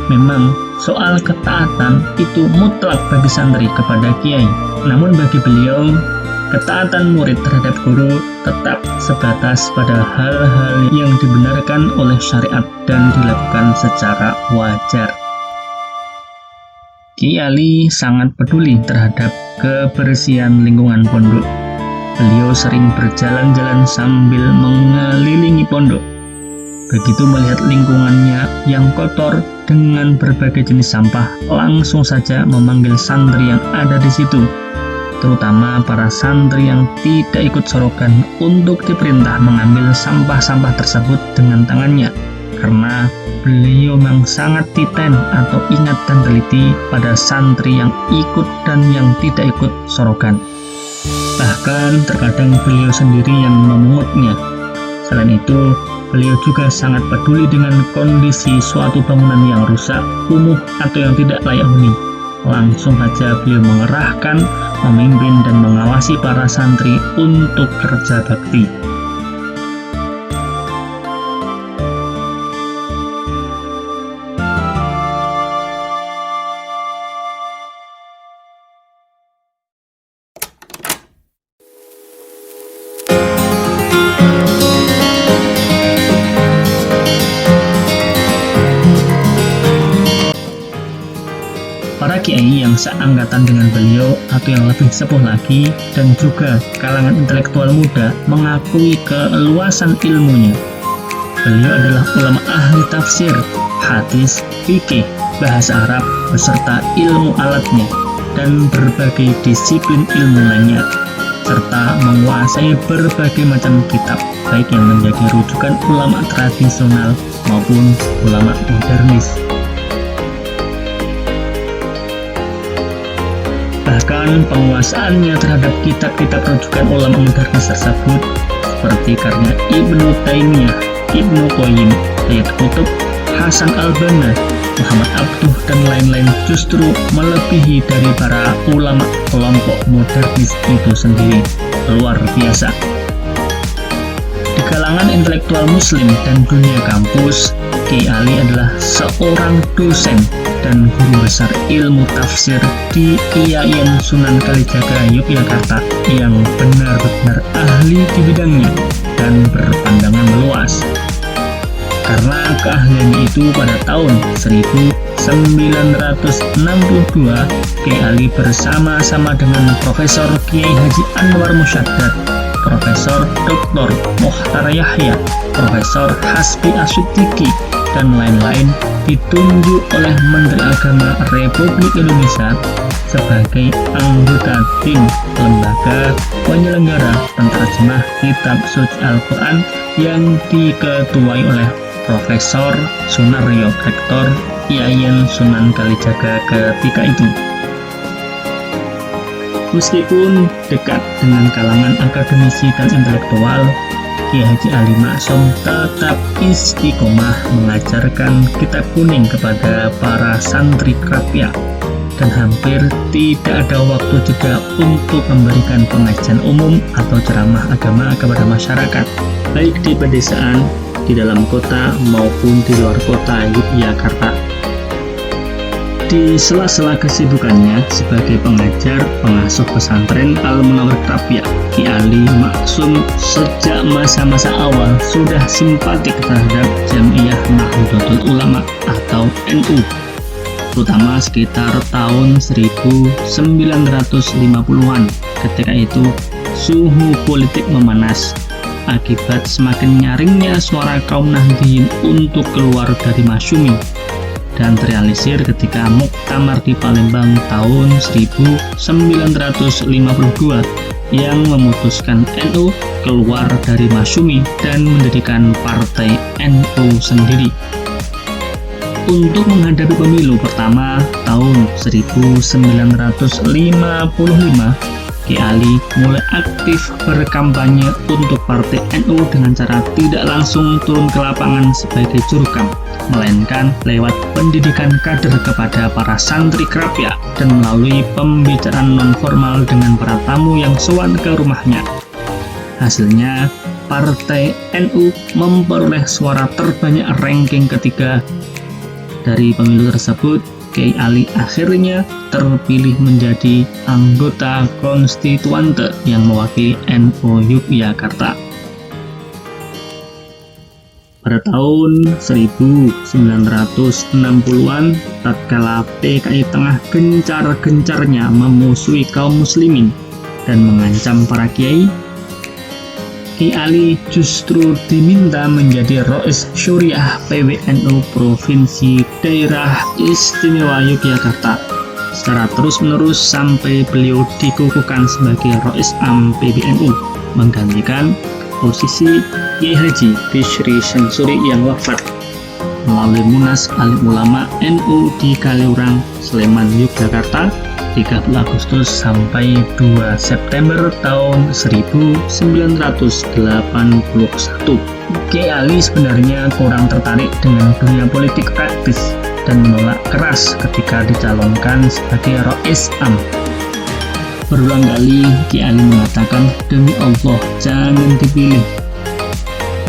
Speaker 1: Memang soal ketaatan itu mutlak bagi santri kepada kiai, namun bagi beliau ketaatan murid terhadap guru tetap sebatas pada hal-hal yang dibenarkan oleh syariat dan dilakukan secara wajar. Ki Ali sangat peduli terhadap kebersihan lingkungan pondok. Beliau sering berjalan-jalan sambil mengelilingi pondok. Begitu melihat lingkungannya yang kotor dengan berbagai jenis sampah, langsung saja memanggil santri yang ada di situ, terutama para santri yang tidak ikut sorogan, untuk diperintah mengambil sampah-sampah tersebut dengan tangannya, karena beliau memang sangat titen atau ingat dan teliti pada santri yang ikut dan yang tidak ikut sorogan. Bahkan terkadang beliau sendiri yang memungutnya. Selain itu, beliau juga sangat peduli dengan kondisi suatu bangunan yang rusak, kumuh, atau yang tidak layak huni. Langsung saja beliau mengerahkan, memimpin, dan mengawasi para santri untuk kerja bakti. Para kiai yang seangkatan dengan beliau atau yang lebih sepuh lagi dan juga kalangan intelektual muda mengakui keluasan ilmunya. Beliau adalah ulama ahli tafsir, hadis, fikih, bahasa Arab, beserta ilmu alatnya dan berbagai disiplin ilmu lainnya, serta menguasai berbagai macam kitab, baik yang menjadi rujukan ulama tradisional maupun ulama modernis. Bahkan penguasaannya terhadap kitab-kitab rujukan ulama modernis tersebut, seperti karya Ibnu Taimiyah, Ibnu Qayyim, Sayyid Qutb, Hasan al-Banna, Muhammad Abduh, dan lain-lain, justru melebihi dari para ulama kelompok modernis itu sendiri. Luar biasa. Di kalangan intelektual muslim dan dunia kampus, Kiai Ali adalah seorang dosen dan guru besar ilmu tafsir di IAIN Sunan Kalijaga, Yogyakarta, yang benar-benar ahli di bidangnya dan berpandangan luas. Karena keahliannya itu pada tahun 1962, Kiai Ali bersama-sama dengan Profesor Kiai Haji Anwar Musyaddad, Profesor Dr. Mokhtar Yahya, Profesor Hasbi Asyidiki, dan lain-lain ditunjuk oleh Menteri Agama Republik Indonesia sebagai anggota tim lembaga penyelenggara penterjemah kitab suci Al-Quran yang diketuai oleh Profesor Sunaryo, Rektor IAIN Sunan Kalijaga ketika itu. Meskipun dekat dengan kalangan akademisi dan intelektual, Kiai Haji Ali Maksum tetap istiqomah mengajarkan kitab kuning kepada para santri krapia, dan hampir tidak ada waktu jeda untuk memberikan pengajian umum atau ceramah agama kepada masyarakat, baik di pedesaan, di dalam kota maupun di luar kota Yogyakarta. Di sela-sela kesibukannya sebagai pengajar pengasuh pesantren Al-Munawwir Krapia, Kiai Ali Maksum sejak masa-masa awal sudah simpatik terhadap Jam'iyah Nahdlatul Ulama atau NU, terutama sekitar tahun 1950-an. Ketika itu suhu politik memanas akibat semakin nyaringnya suara kaum Nahdliyin untuk keluar dari Masyumi, dan terrealisir ketika Muktamar di Palembang tahun 1952 yang memutuskan NU keluar dari Masyumi dan mendirikan partai NU sendiri. Untuk menghadapi pemilu pertama tahun 1955, Kiai Ali mulai aktif berkampanye untuk partai NU dengan cara tidak langsung turun ke lapangan sebagai jurkam, melainkan lewat pendidikan kader kepada para santri krapia dan melalui pembicaraan non-formal dengan para tamu yang sowan ke rumahnya. Hasilnya, partai NU memperoleh suara terbanyak ranking ketiga. Dari pemilu tersebut, Kiai Ali akhirnya terpilih menjadi anggota konstituante yang mewakili NU Yogyakarta. Pada tahun 1960-an, tatkala PKI tengah gencar-gencarnya memusuhi kaum muslimin dan mengancam para kiai, Kiai Ali justru diminta menjadi Rois Syuriah PWNU Provinsi Daerah Istimewa Yogyakarta secara terus-menerus sampai beliau dikukuhkan sebagai Rois Am PBNU, menggantikan posisi Kiai Haji Bishri Syamsuri yang wafat. Melalui Munas Alim Ulama NU di Kaliurang, Sleman, Yogyakarta 30 Agustus sampai 2 September tahun 1981. Kiai Ali sebenarnya kurang tertarik dengan dunia politik praktis dan menolak keras ketika dicalonkan sebagai Rois Am. Berulang kali Kiai Ali mengatakan, "Demi Allah, jangan dipilih."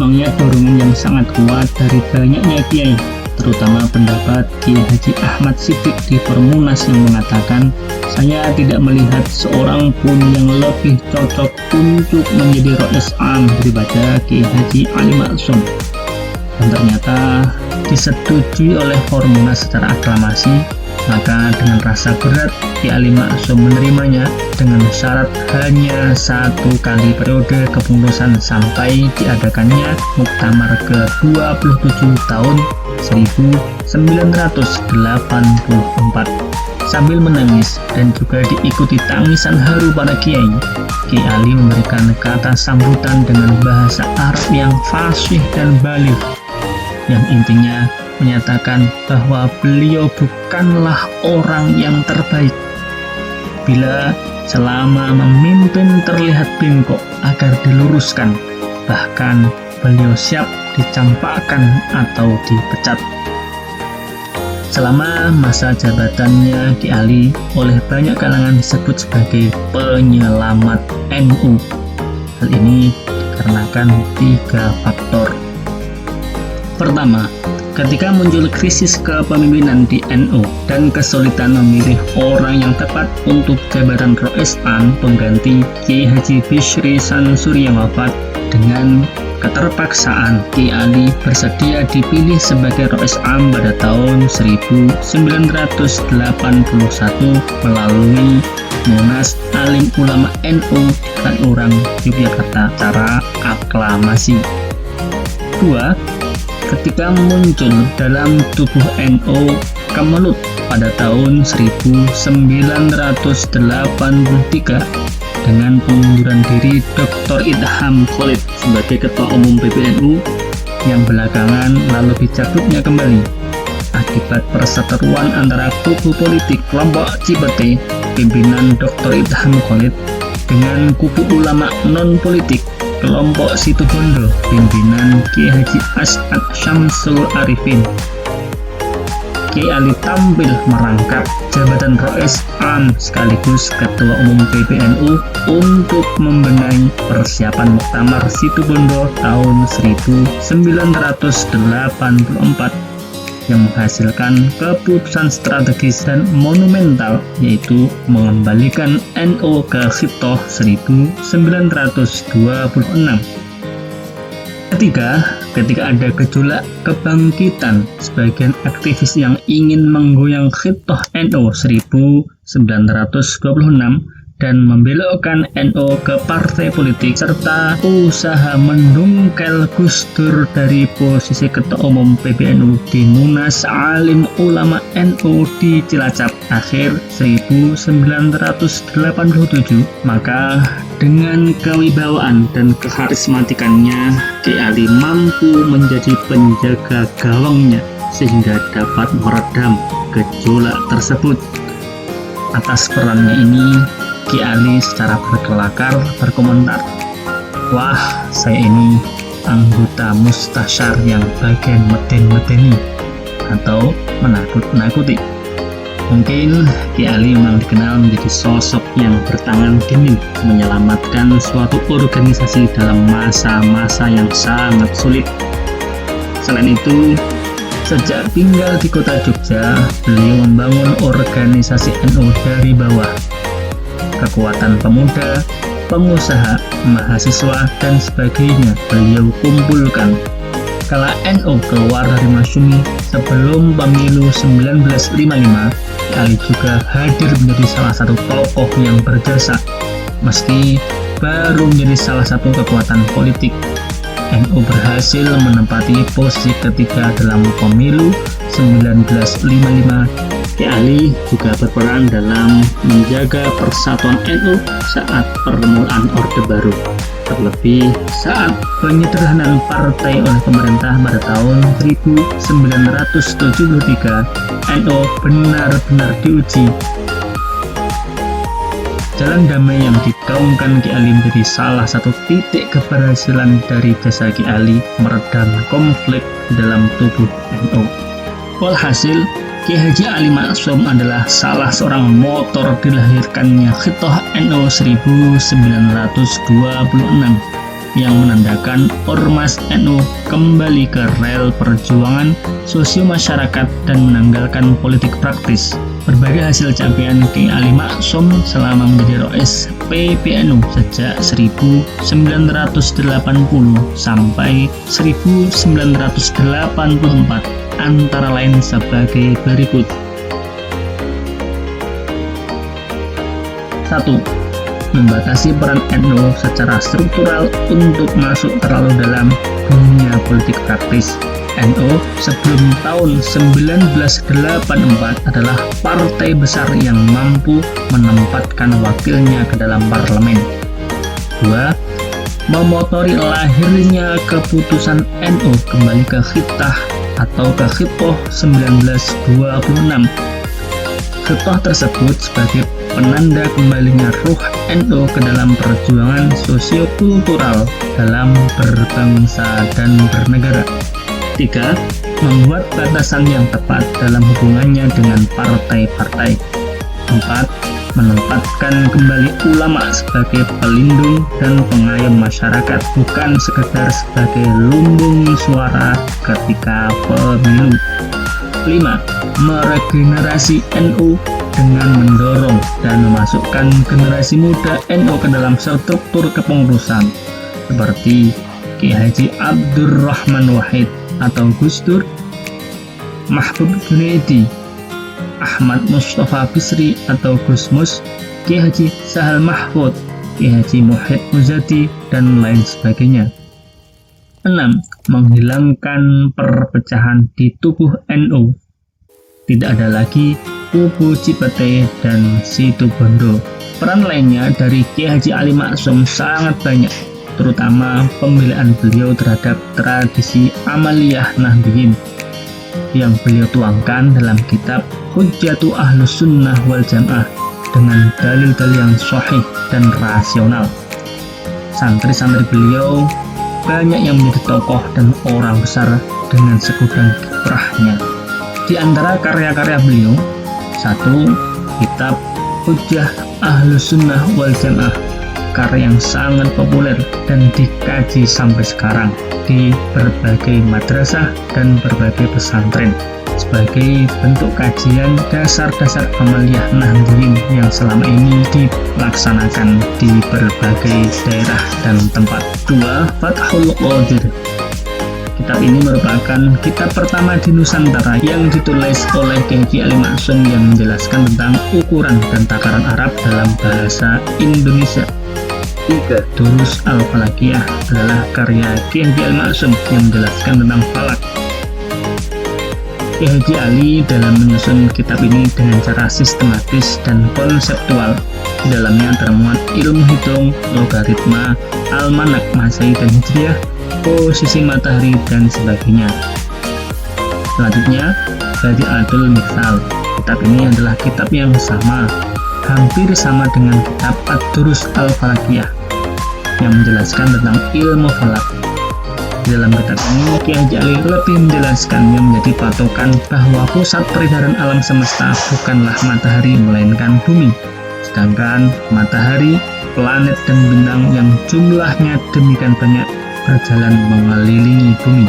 Speaker 1: Mengingat dorongan yang sangat kuat dari banyaknya kiai, terutama pendapat Kiai Haji Ahmad Siddiq di Permunas yang mengatakan, "Saya tidak melihat seorang pun yang lebih cocok untuk menjadi Rois Am daripada Kiai Haji Ali Maksum." Dan ternyata disetujui oleh Permunas secara aklamasi. Maka dengan rasa berat Kiai Ali Maksum menerimanya dengan syarat hanya 1 kali periode kepengurusan sampai diadakannya Muktamar ke-27 tahun 1984. Sambil menangis dan juga diikuti tangisan haru para kiai, Kiai Ali memberikan kata sambutan dengan bahasa Arab yang fasih dan baligh, yang intinya menyatakan bahwa beliau bukanlah orang yang terbaik. Bila selama memimpin terlihat bengkok agar diluruskan, bahkan beliau siap dicampakkan atau dipecat. Selama masa jabatannya, Kiai Ali oleh banyak kalangan disebut sebagai penyelamat NU. Hal ini dikarenakan 3 faktor. Pertama, Ketika muncul krisis kepemimpinan di NU dan kesulitan memilih orang yang tepat untuk jabatan Rois Am pengganti Kiai Haji Bishri Sansuri yang wafat, dengan keterpaksaan Ki Ali bersedia dipilih sebagai Rois Am pada tahun 1981 melalui Munas Alim Ulama NU dan orang Yogyakarta secara aklamasi. 2. Ketika muncul dalam tubuh NU Kemelut pada tahun 1983 dengan pengunduran diri Dr. Idham Khalid sebagai Ketua Umum PBNU yang belakangan lalu dicabutnya kembali akibat perseteruan antara kubu politik kelompok Cipete pimpinan Dr. Idham Khalid dengan kubu ulama non-politik kelompok Situbondo pimpinan Kiai Haji As'ad Syamsul Arifin. Kiai Ali tampil merangkap jabatan Rois Am sekaligus Ketua Umum PBNU untuk membenahi persiapan Muktamar Situbondo tahun 1984 yang menghasilkan keputusan strategis dan monumental, yaitu mengembalikan NU ke Khitoh 1926. Ketiga, ketika ada gejolak kebangkitan sebagian aktivis yang ingin menggoyang Khitoh NU 1926 dan membelokkan NU ke partai politik serta usaha mendongkel Gus Dur dari posisi Ketua Umum PBNU di Munas Alim Ulama NU di Cilacap akhir 1987, maka dengan kewibawaan dan keharismatikannya, Kiai Ali mampu menjadi penjaga gawangnya sehingga dapat meredam gejolak tersebut. Atas perannya ini, Kiai Ali secara berkelakar berkomentar, "Wah, saya ini anggota mustasyar yang bagian meden-medeni atau menakut-nakuti." Mungkin Kiai Ali memang dikenal menjadi sosok yang bertangan dingin menyelamatkan suatu organisasi dalam masa-masa yang sangat sulit. Selain itu, sejak tinggal di kota Jogja, beliau membangun organisasi NU dari bawah. Kekuatan pemuda, pengusaha, mahasiswa, dan sebagainya beliau kumpulkan. Kala NU keluar dari Masyumi sebelum pemilu 1955, Ali juga hadir menjadi salah satu tokoh yang berjasa. Meski baru menjadi salah satu kekuatan politik, NU berhasil menempati posisi ketiga dalam pemilu 1955. Kiai Ali juga berperan dalam menjaga persatuan NU saat permulaan Orde Baru, terlebih saat penyederhanaan partai oleh pemerintah pada tahun 1973. NU benar-benar diuji. Jalan damai yang digaungkan Kiai Ali menjadi salah satu titik keberhasilan dari jasa Kiai Ali meredam konflik dalam tubuh NU. Walhasil, Kiai Haji Ali Maksum adalah salah seorang motor dilahirkannya Khitoh NU 1926 yang menandakan ormas NU kembali ke rel perjuangan sosio masyarakat dan menanggalkan politik praktis. Berbagai hasil capaian Kiai Ali Maksum selama menjadi Rois PBNU sejak 1980 sampai 1984 antara lain sebagai berikut. 1. Membatasi peran NU secara struktural untuk masuk terlalu dalam dunia politik praktis. NU sebelum tahun 1984 adalah partai besar yang mampu menempatkan wakilnya ke dalam parlemen. 2. Memotori lahirnya keputusan NU kembali ke Khitah atau ke Khitoh 1926. Khitoh tersebut sebagai penanda kembalinya ruh NU ke dalam perjuangan sosio-kultural dalam berbangsa dan bernegara. 3. Membuat batasan yang tepat dalam hubungannya dengan partai-partai. 4. menempatkan kembali ulama sebagai pelindung dan pengayom masyarakat, bukan sekedar sebagai lumbung suara ketika pemilu. 5. Meregenerasi NU dengan mendorong dan memasukkan generasi muda NU ke dalam struktur kepengurusan seperti Kiai Haji Abdurrahman Wahid atau Gus Dur, Mahfud Junaidi, Ahmad Mustafa Bisri atau Gus Mus, Kiai Haji Sahal Mahfud, Kiai Haji Muhyiddin Muzadi, dan lain sebagainya. 6. Menghilangkan perpecahan di tubuh NU. Tidak ada lagi kubu Cipete dan Situbondo. Peran lainnya dari Kiai Haji Ali Maksum sangat banyak, terutama pembelaan beliau terhadap tradisi Amaliyah Nahdliyin yang beliau tuangkan dalam kitab Hujjatu Ahlus Sunnah wal Jamaah dengan dalil-dalil yang sahih dan rasional. Santri-santri beliau banyak yang menjadi tokoh dan orang besar dengan segudang kiprahnya. Di antara karya-karya beliau, 1. Kitab Hujjah Ahlus Sunnah wal Jamaah, karya yang sangat populer dan dikaji sampai sekarang di berbagai madrasah dan berbagai pesantren sebagai bentuk kajian dasar-dasar amaliyah Nahdliyin yang selama ini dilaksanakan di berbagai daerah dan tempat. 2. Fathul Qadir. Kitab ini merupakan kitab pertama di Nusantara yang ditulis oleh Kiai Haji Ali Maksum yang menjelaskan tentang ukuran dan takaran Arab dalam bahasa Indonesia. 3. Durus Al-Falakiyah adalah karya Kiai Haji Ali Maksum yang menjelaskan tentang falak. Kiai Haji Ali dalam menyusun kitab ini dengan cara sistematis dan konseptual. Di dalamnya termuat ilmu hitung, logaritma, almanak Masehi dan Hijriah, posisi matahari, dan sebagainya. Selanjutnya, Badi'atul Mithal. Kitab ini adalah kitab yang hampir sama dengan kitab Ad-Durus Al-Falakiyah yang menjelaskan tentang ilmu falak. Di dalam kitab ini, Kiai Haji Ali lebih menjelaskannya menjadi patokan bahwa pusat peredaran alam semesta bukanlah matahari melainkan bumi, sedangkan matahari, planet, dan bintang yang jumlahnya demikian banyak berjalan mengelilingi bumi.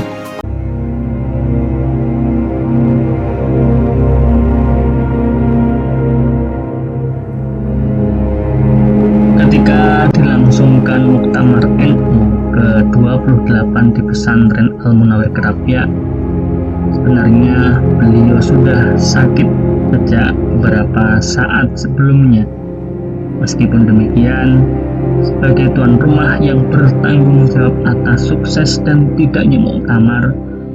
Speaker 1: Ketika dilangsungkan Muktamar NU ke-28 di pesantren Al-Munawwir Kerapia, sebenarnya beliau sudah sakit sejak beberapa saat sebelumnya. Meskipun demikian, sebagai tuan rumah yang bertanggung jawab atas sukses dan tidaknya muktamar,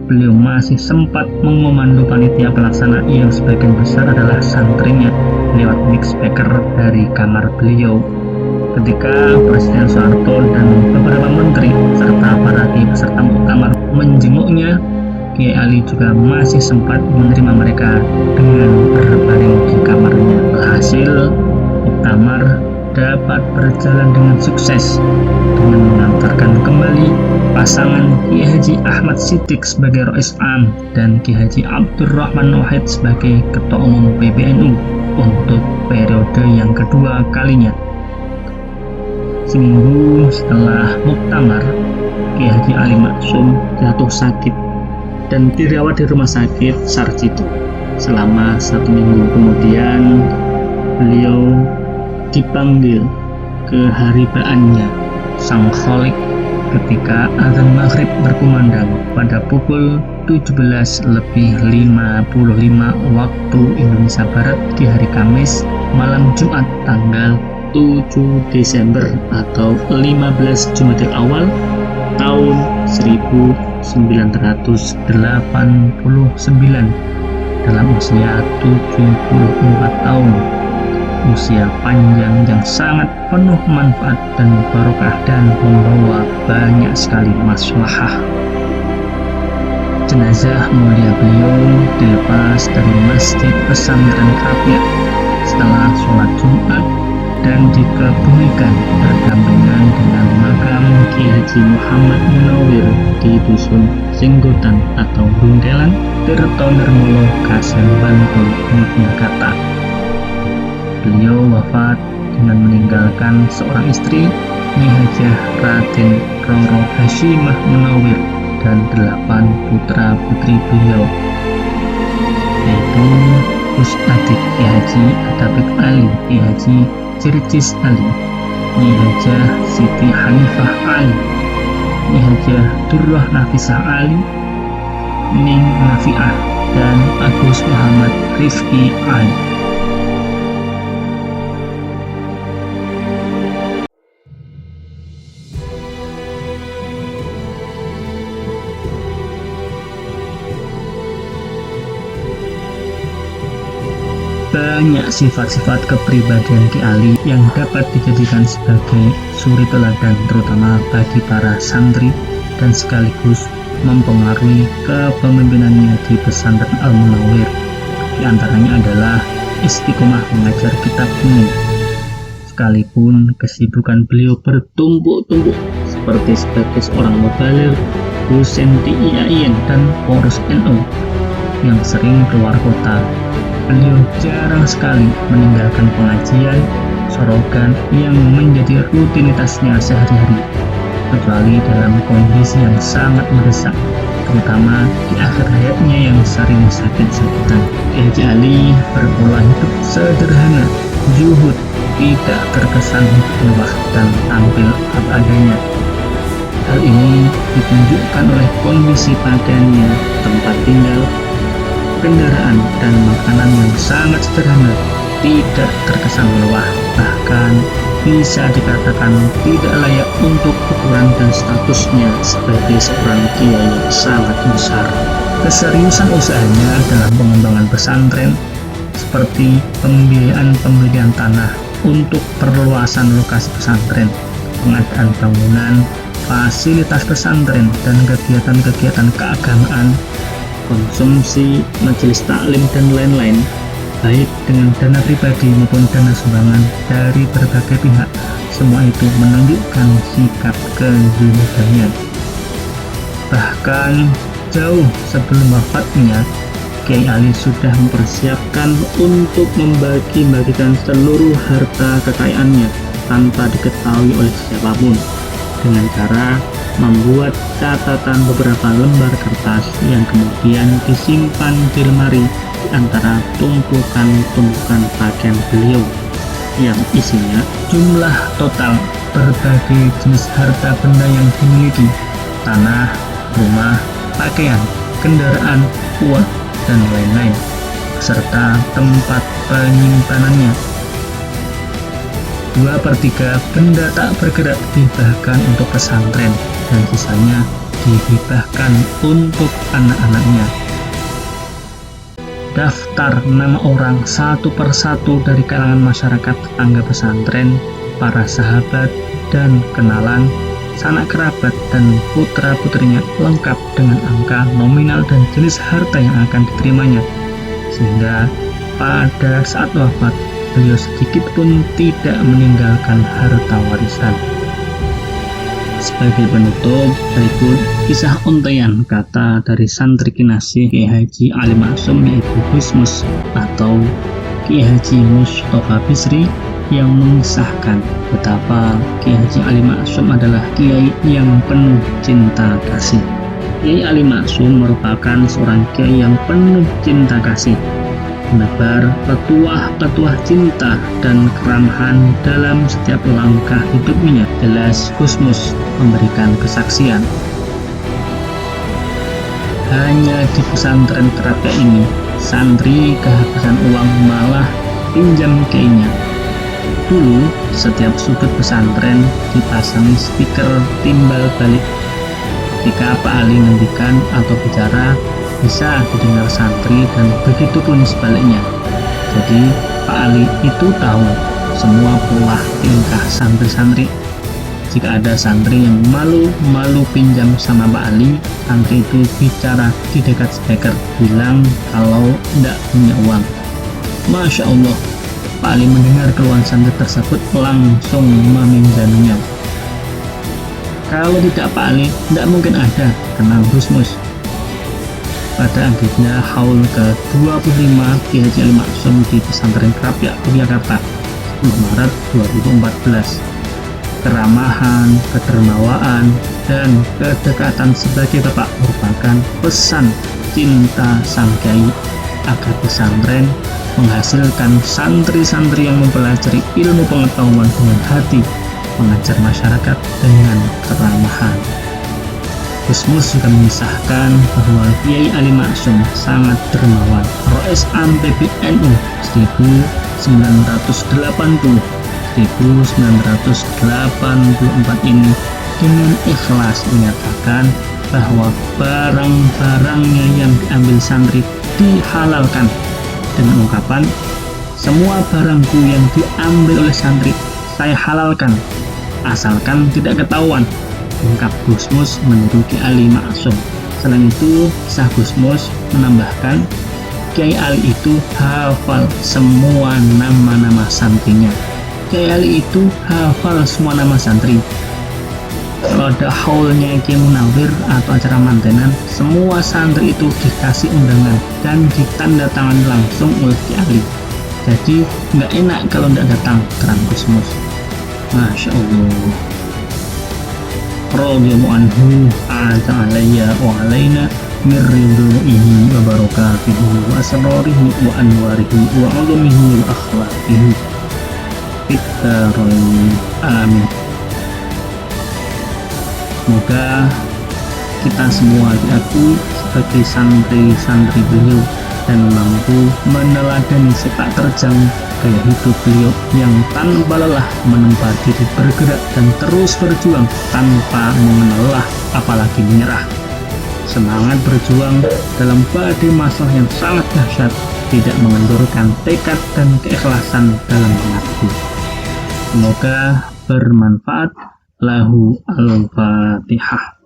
Speaker 1: beliau masih sempat mengomando panitia pelaksana yang sebagian besar adalah santrinya lewat mic speaker dari kamar beliau. Ketika Presiden Soeharto dan beberapa menteri serta para peserta muktamar menjenguknya, Kiai Ali juga masih sempat menerima mereka dengan berbaring di kamarnya. Hasil muktamar dapat berjalan dengan sukses dengan mengantarkan kembali pasangan Kiai Haji Ahmad Siddiq sebagai Rais Am dan Kiai Haji Abdurrahman Wahid sebagai Ketua Umum PBNU untuk periode yang kedua kalinya. Seminggu setelah muktamar, Kiai Haji Ali Maksum jatuh sakit dan dirawat di rumah sakit Sarjito. Selama 1 minggu kemudian, beliau dipanggil ke haribaannya Sang Kholik ketika azan maghrib berkumandang pada pukul 17:55 waktu Indonesia Barat di hari Kamis malam Jumat tanggal 7 Desember atau 15 Jumadil Awal tahun 1989 dalam usia 74 tahun. Usia panjang yang sangat penuh manfaat dan barokah dan membawa banyak sekali maslahah. Jenazah mulia beliau dilepas dari Masjid Pesantren Kerapia setelah sholat Jumat dan dikebumikan berdampingan dengan makam Kiai Haji Muhammad Munawwir di Dusun Singgotan atau Buntelan, Tirtonirmolo, Kasen, Bantul, Yogyakarta. Beliau wafat dengan meninggalkan seorang istri, Nyai Hajah Raden Roro Hashimah Munawir, dan 8 putra putri beliau, yaitu Gus Adik Kiai Haji Adapit Ali, Kiai Haji Circis Ali, Nyai Hajah Siti Hanifah Ali, Nyai Hajah Durrah Nafisah Ali, Ning Nafiah, dan Agus Muhammad Rifki Ali. Banyak sifat-sifat kepribadian Ki Ali yang dapat dijadikan sebagai suri teladan, terutama bagi para santri, dan sekaligus mempengaruhi kepemimpinannya di pesantren Al-Munawir. Di antaranya adalah istiqomah mengajar kitab kuning. Sekalipun kesibukan beliau bertumpuk-tumpuk seperti sebagai seorang mubaligh, dosen di IAIN, dan pengurus NU yang sering keluar kota, beliau jarang sekali meninggalkan pengajian sorogan yang menjadi rutinitasnya sehari-hari, kecuali dalam kondisi yang sangat mendesak, terutama di akhir hayatnya yang sering sakit-sakitan. Haji Ali berpola hidup sederhana, zuhud, tidak terkesan mewah, dan tampil apa adanya. Hal ini ditunjukkan oleh kondisi pakaiannya, tempat tinggal, kendaraan, dan makanan yang sangat sederhana, tidak terkesan mewah, bahkan bisa dikatakan tidak layak untuk ukuran dan statusnya sebagai seorang kiai yang sangat besar. Keseriusan usahanya dalam pengembangan pesantren, seperti pembiayaan tanah untuk perluasan lokasi pesantren, pengadaan bangunan, fasilitas pesantren, dan kegiatan-kegiatan keagamaan, konsumsi, majelis taklim, dan lain-lain, baik dengan dana pribadi maupun dana sumbangan dari berbagai pihak. Semua itu menunjukkan sikap kezuhudannya. Bahkan jauh sebelum wafatnya, Kiai Ali sudah mempersiapkan untuk membagi-bagikan seluruh harta kekayaannya tanpa diketahui oleh siapapun, dengan cara membuat catatan beberapa lembar kertas yang kemudian disimpan di lemari di antara tumpukan-tumpukan pakaian beliau, yang isinya jumlah total berbagai jenis harta benda yang dimiliki, tanah, rumah, pakaian, kendaraan, uang, dan lain-lain, serta tempat penyimpanannya. 2/3 benda tak bergerak dihibahkan untuk pesantren, dan sisanya dihibahkan untuk anak-anaknya. Daftar nama orang satu persatu dari kalangan masyarakat tetangga pesantren, para sahabat dan kenalan, sanak kerabat, dan putra-putrinya lengkap dengan angka nominal dan jenis harta yang akan diterimanya, sehingga pada saat wafat beliau sedikit pun tidak meninggalkan harta warisan. Sebagai penutup, berikut kisah untaian kata dari santri kinasih Kiai Haji Ali Maksum, yaitu Gusmus atau Kiai Haji Mustafa Bisri, yang mengisahkan betapa Kiai Haji Ali Maksum adalah kiai yang penuh cinta kasih. Kiai Ali Maksum merupakan seorang kiai yang penuh cinta kasih, menebar petuah-petuah cinta dan keramahan dalam setiap langkah hidupnya. Jelas Gusmus memberikan kesaksian. Hanya di pesantren Terapia ini, santri kehabisan uang malah pinjam kiainya. Dulu, setiap sudut pesantren dipasangi speaker timbal balik. Jika Pak Ali ngendikan atau bicara, bisa didengar santri, dan begitu pun sebaliknya. Jadi Pak Ali itu tahu semua pola tingkah santri-santri. Jika ada santri yang malu pinjam sama Pak Ali, santri itu bicara di dekat speaker, bilang kalau tidak punya uang. Masya Allah, Pak Ali mendengar keluhan santri tersebut langsung meminjaminya. Kalau tidak Pak Ali, tidak mungkin ada, kena Gusmus. Pada agenda haul ke-25 Kiai Haji Ali Maksum di pesantren Terapia, Yogyakarta, Maret 2014. Keramahan, kedermawaan, dan kedekatan sebagai bapak merupakan pesan cinta sang kiai agar pesantren menghasilkan santri-santri yang mempelajari ilmu pengetahuan dengan hati, mengajar masyarakat dengan keramahan. Gusmus juga mengisahkan bahwa Kiai Ali Maksum sangat dermawan. Roes Am PBNU 1980-1984 ini dengan ikhlas menyatakan bahwa barang-barangnya yang diambil santri dihalalkan dengan ungkapan, semua barangku yang diambil oleh santri saya halalkan asalkan tidak ketahuan, ungkap Gusmus meniru Kiai Ali Maksum. Selain itu, Syah Gusmus menambahkan, Kiai Ali itu hafal semua nama-nama santrinya. Kiai Ali itu hafal semua nama santri. Kalau ada haulnya Kiai Munawir atau acara mantenan, semua santri itu dikasih undangan dan ditandatangani langsung oleh Kiai Ali. Jadi nggak enak kalau nggak datang, terang Gusmus. Masya Allah. Radhiyallahu anhu alayya wa alaina min ridhihi wa barakatihi wa asrarihi wa anwarihi wa ulumihi wa akhlaqihi. Amin. Semoga kita semua diakui sebagai santri-santri beliau dan mampu meneladani sepak terjang gaya hidup beliau yang tanpa lelah menempa diri bergerak dan terus berjuang tanpa mengenal lelah apalagi menyerah. Semangat berjuang dalam badai masalah yang sangat dahsyat, tidak mengendurkan tekad dan keikhlasan dalam mengabdi. Semoga bermanfaat. Lahu al-Fatihah.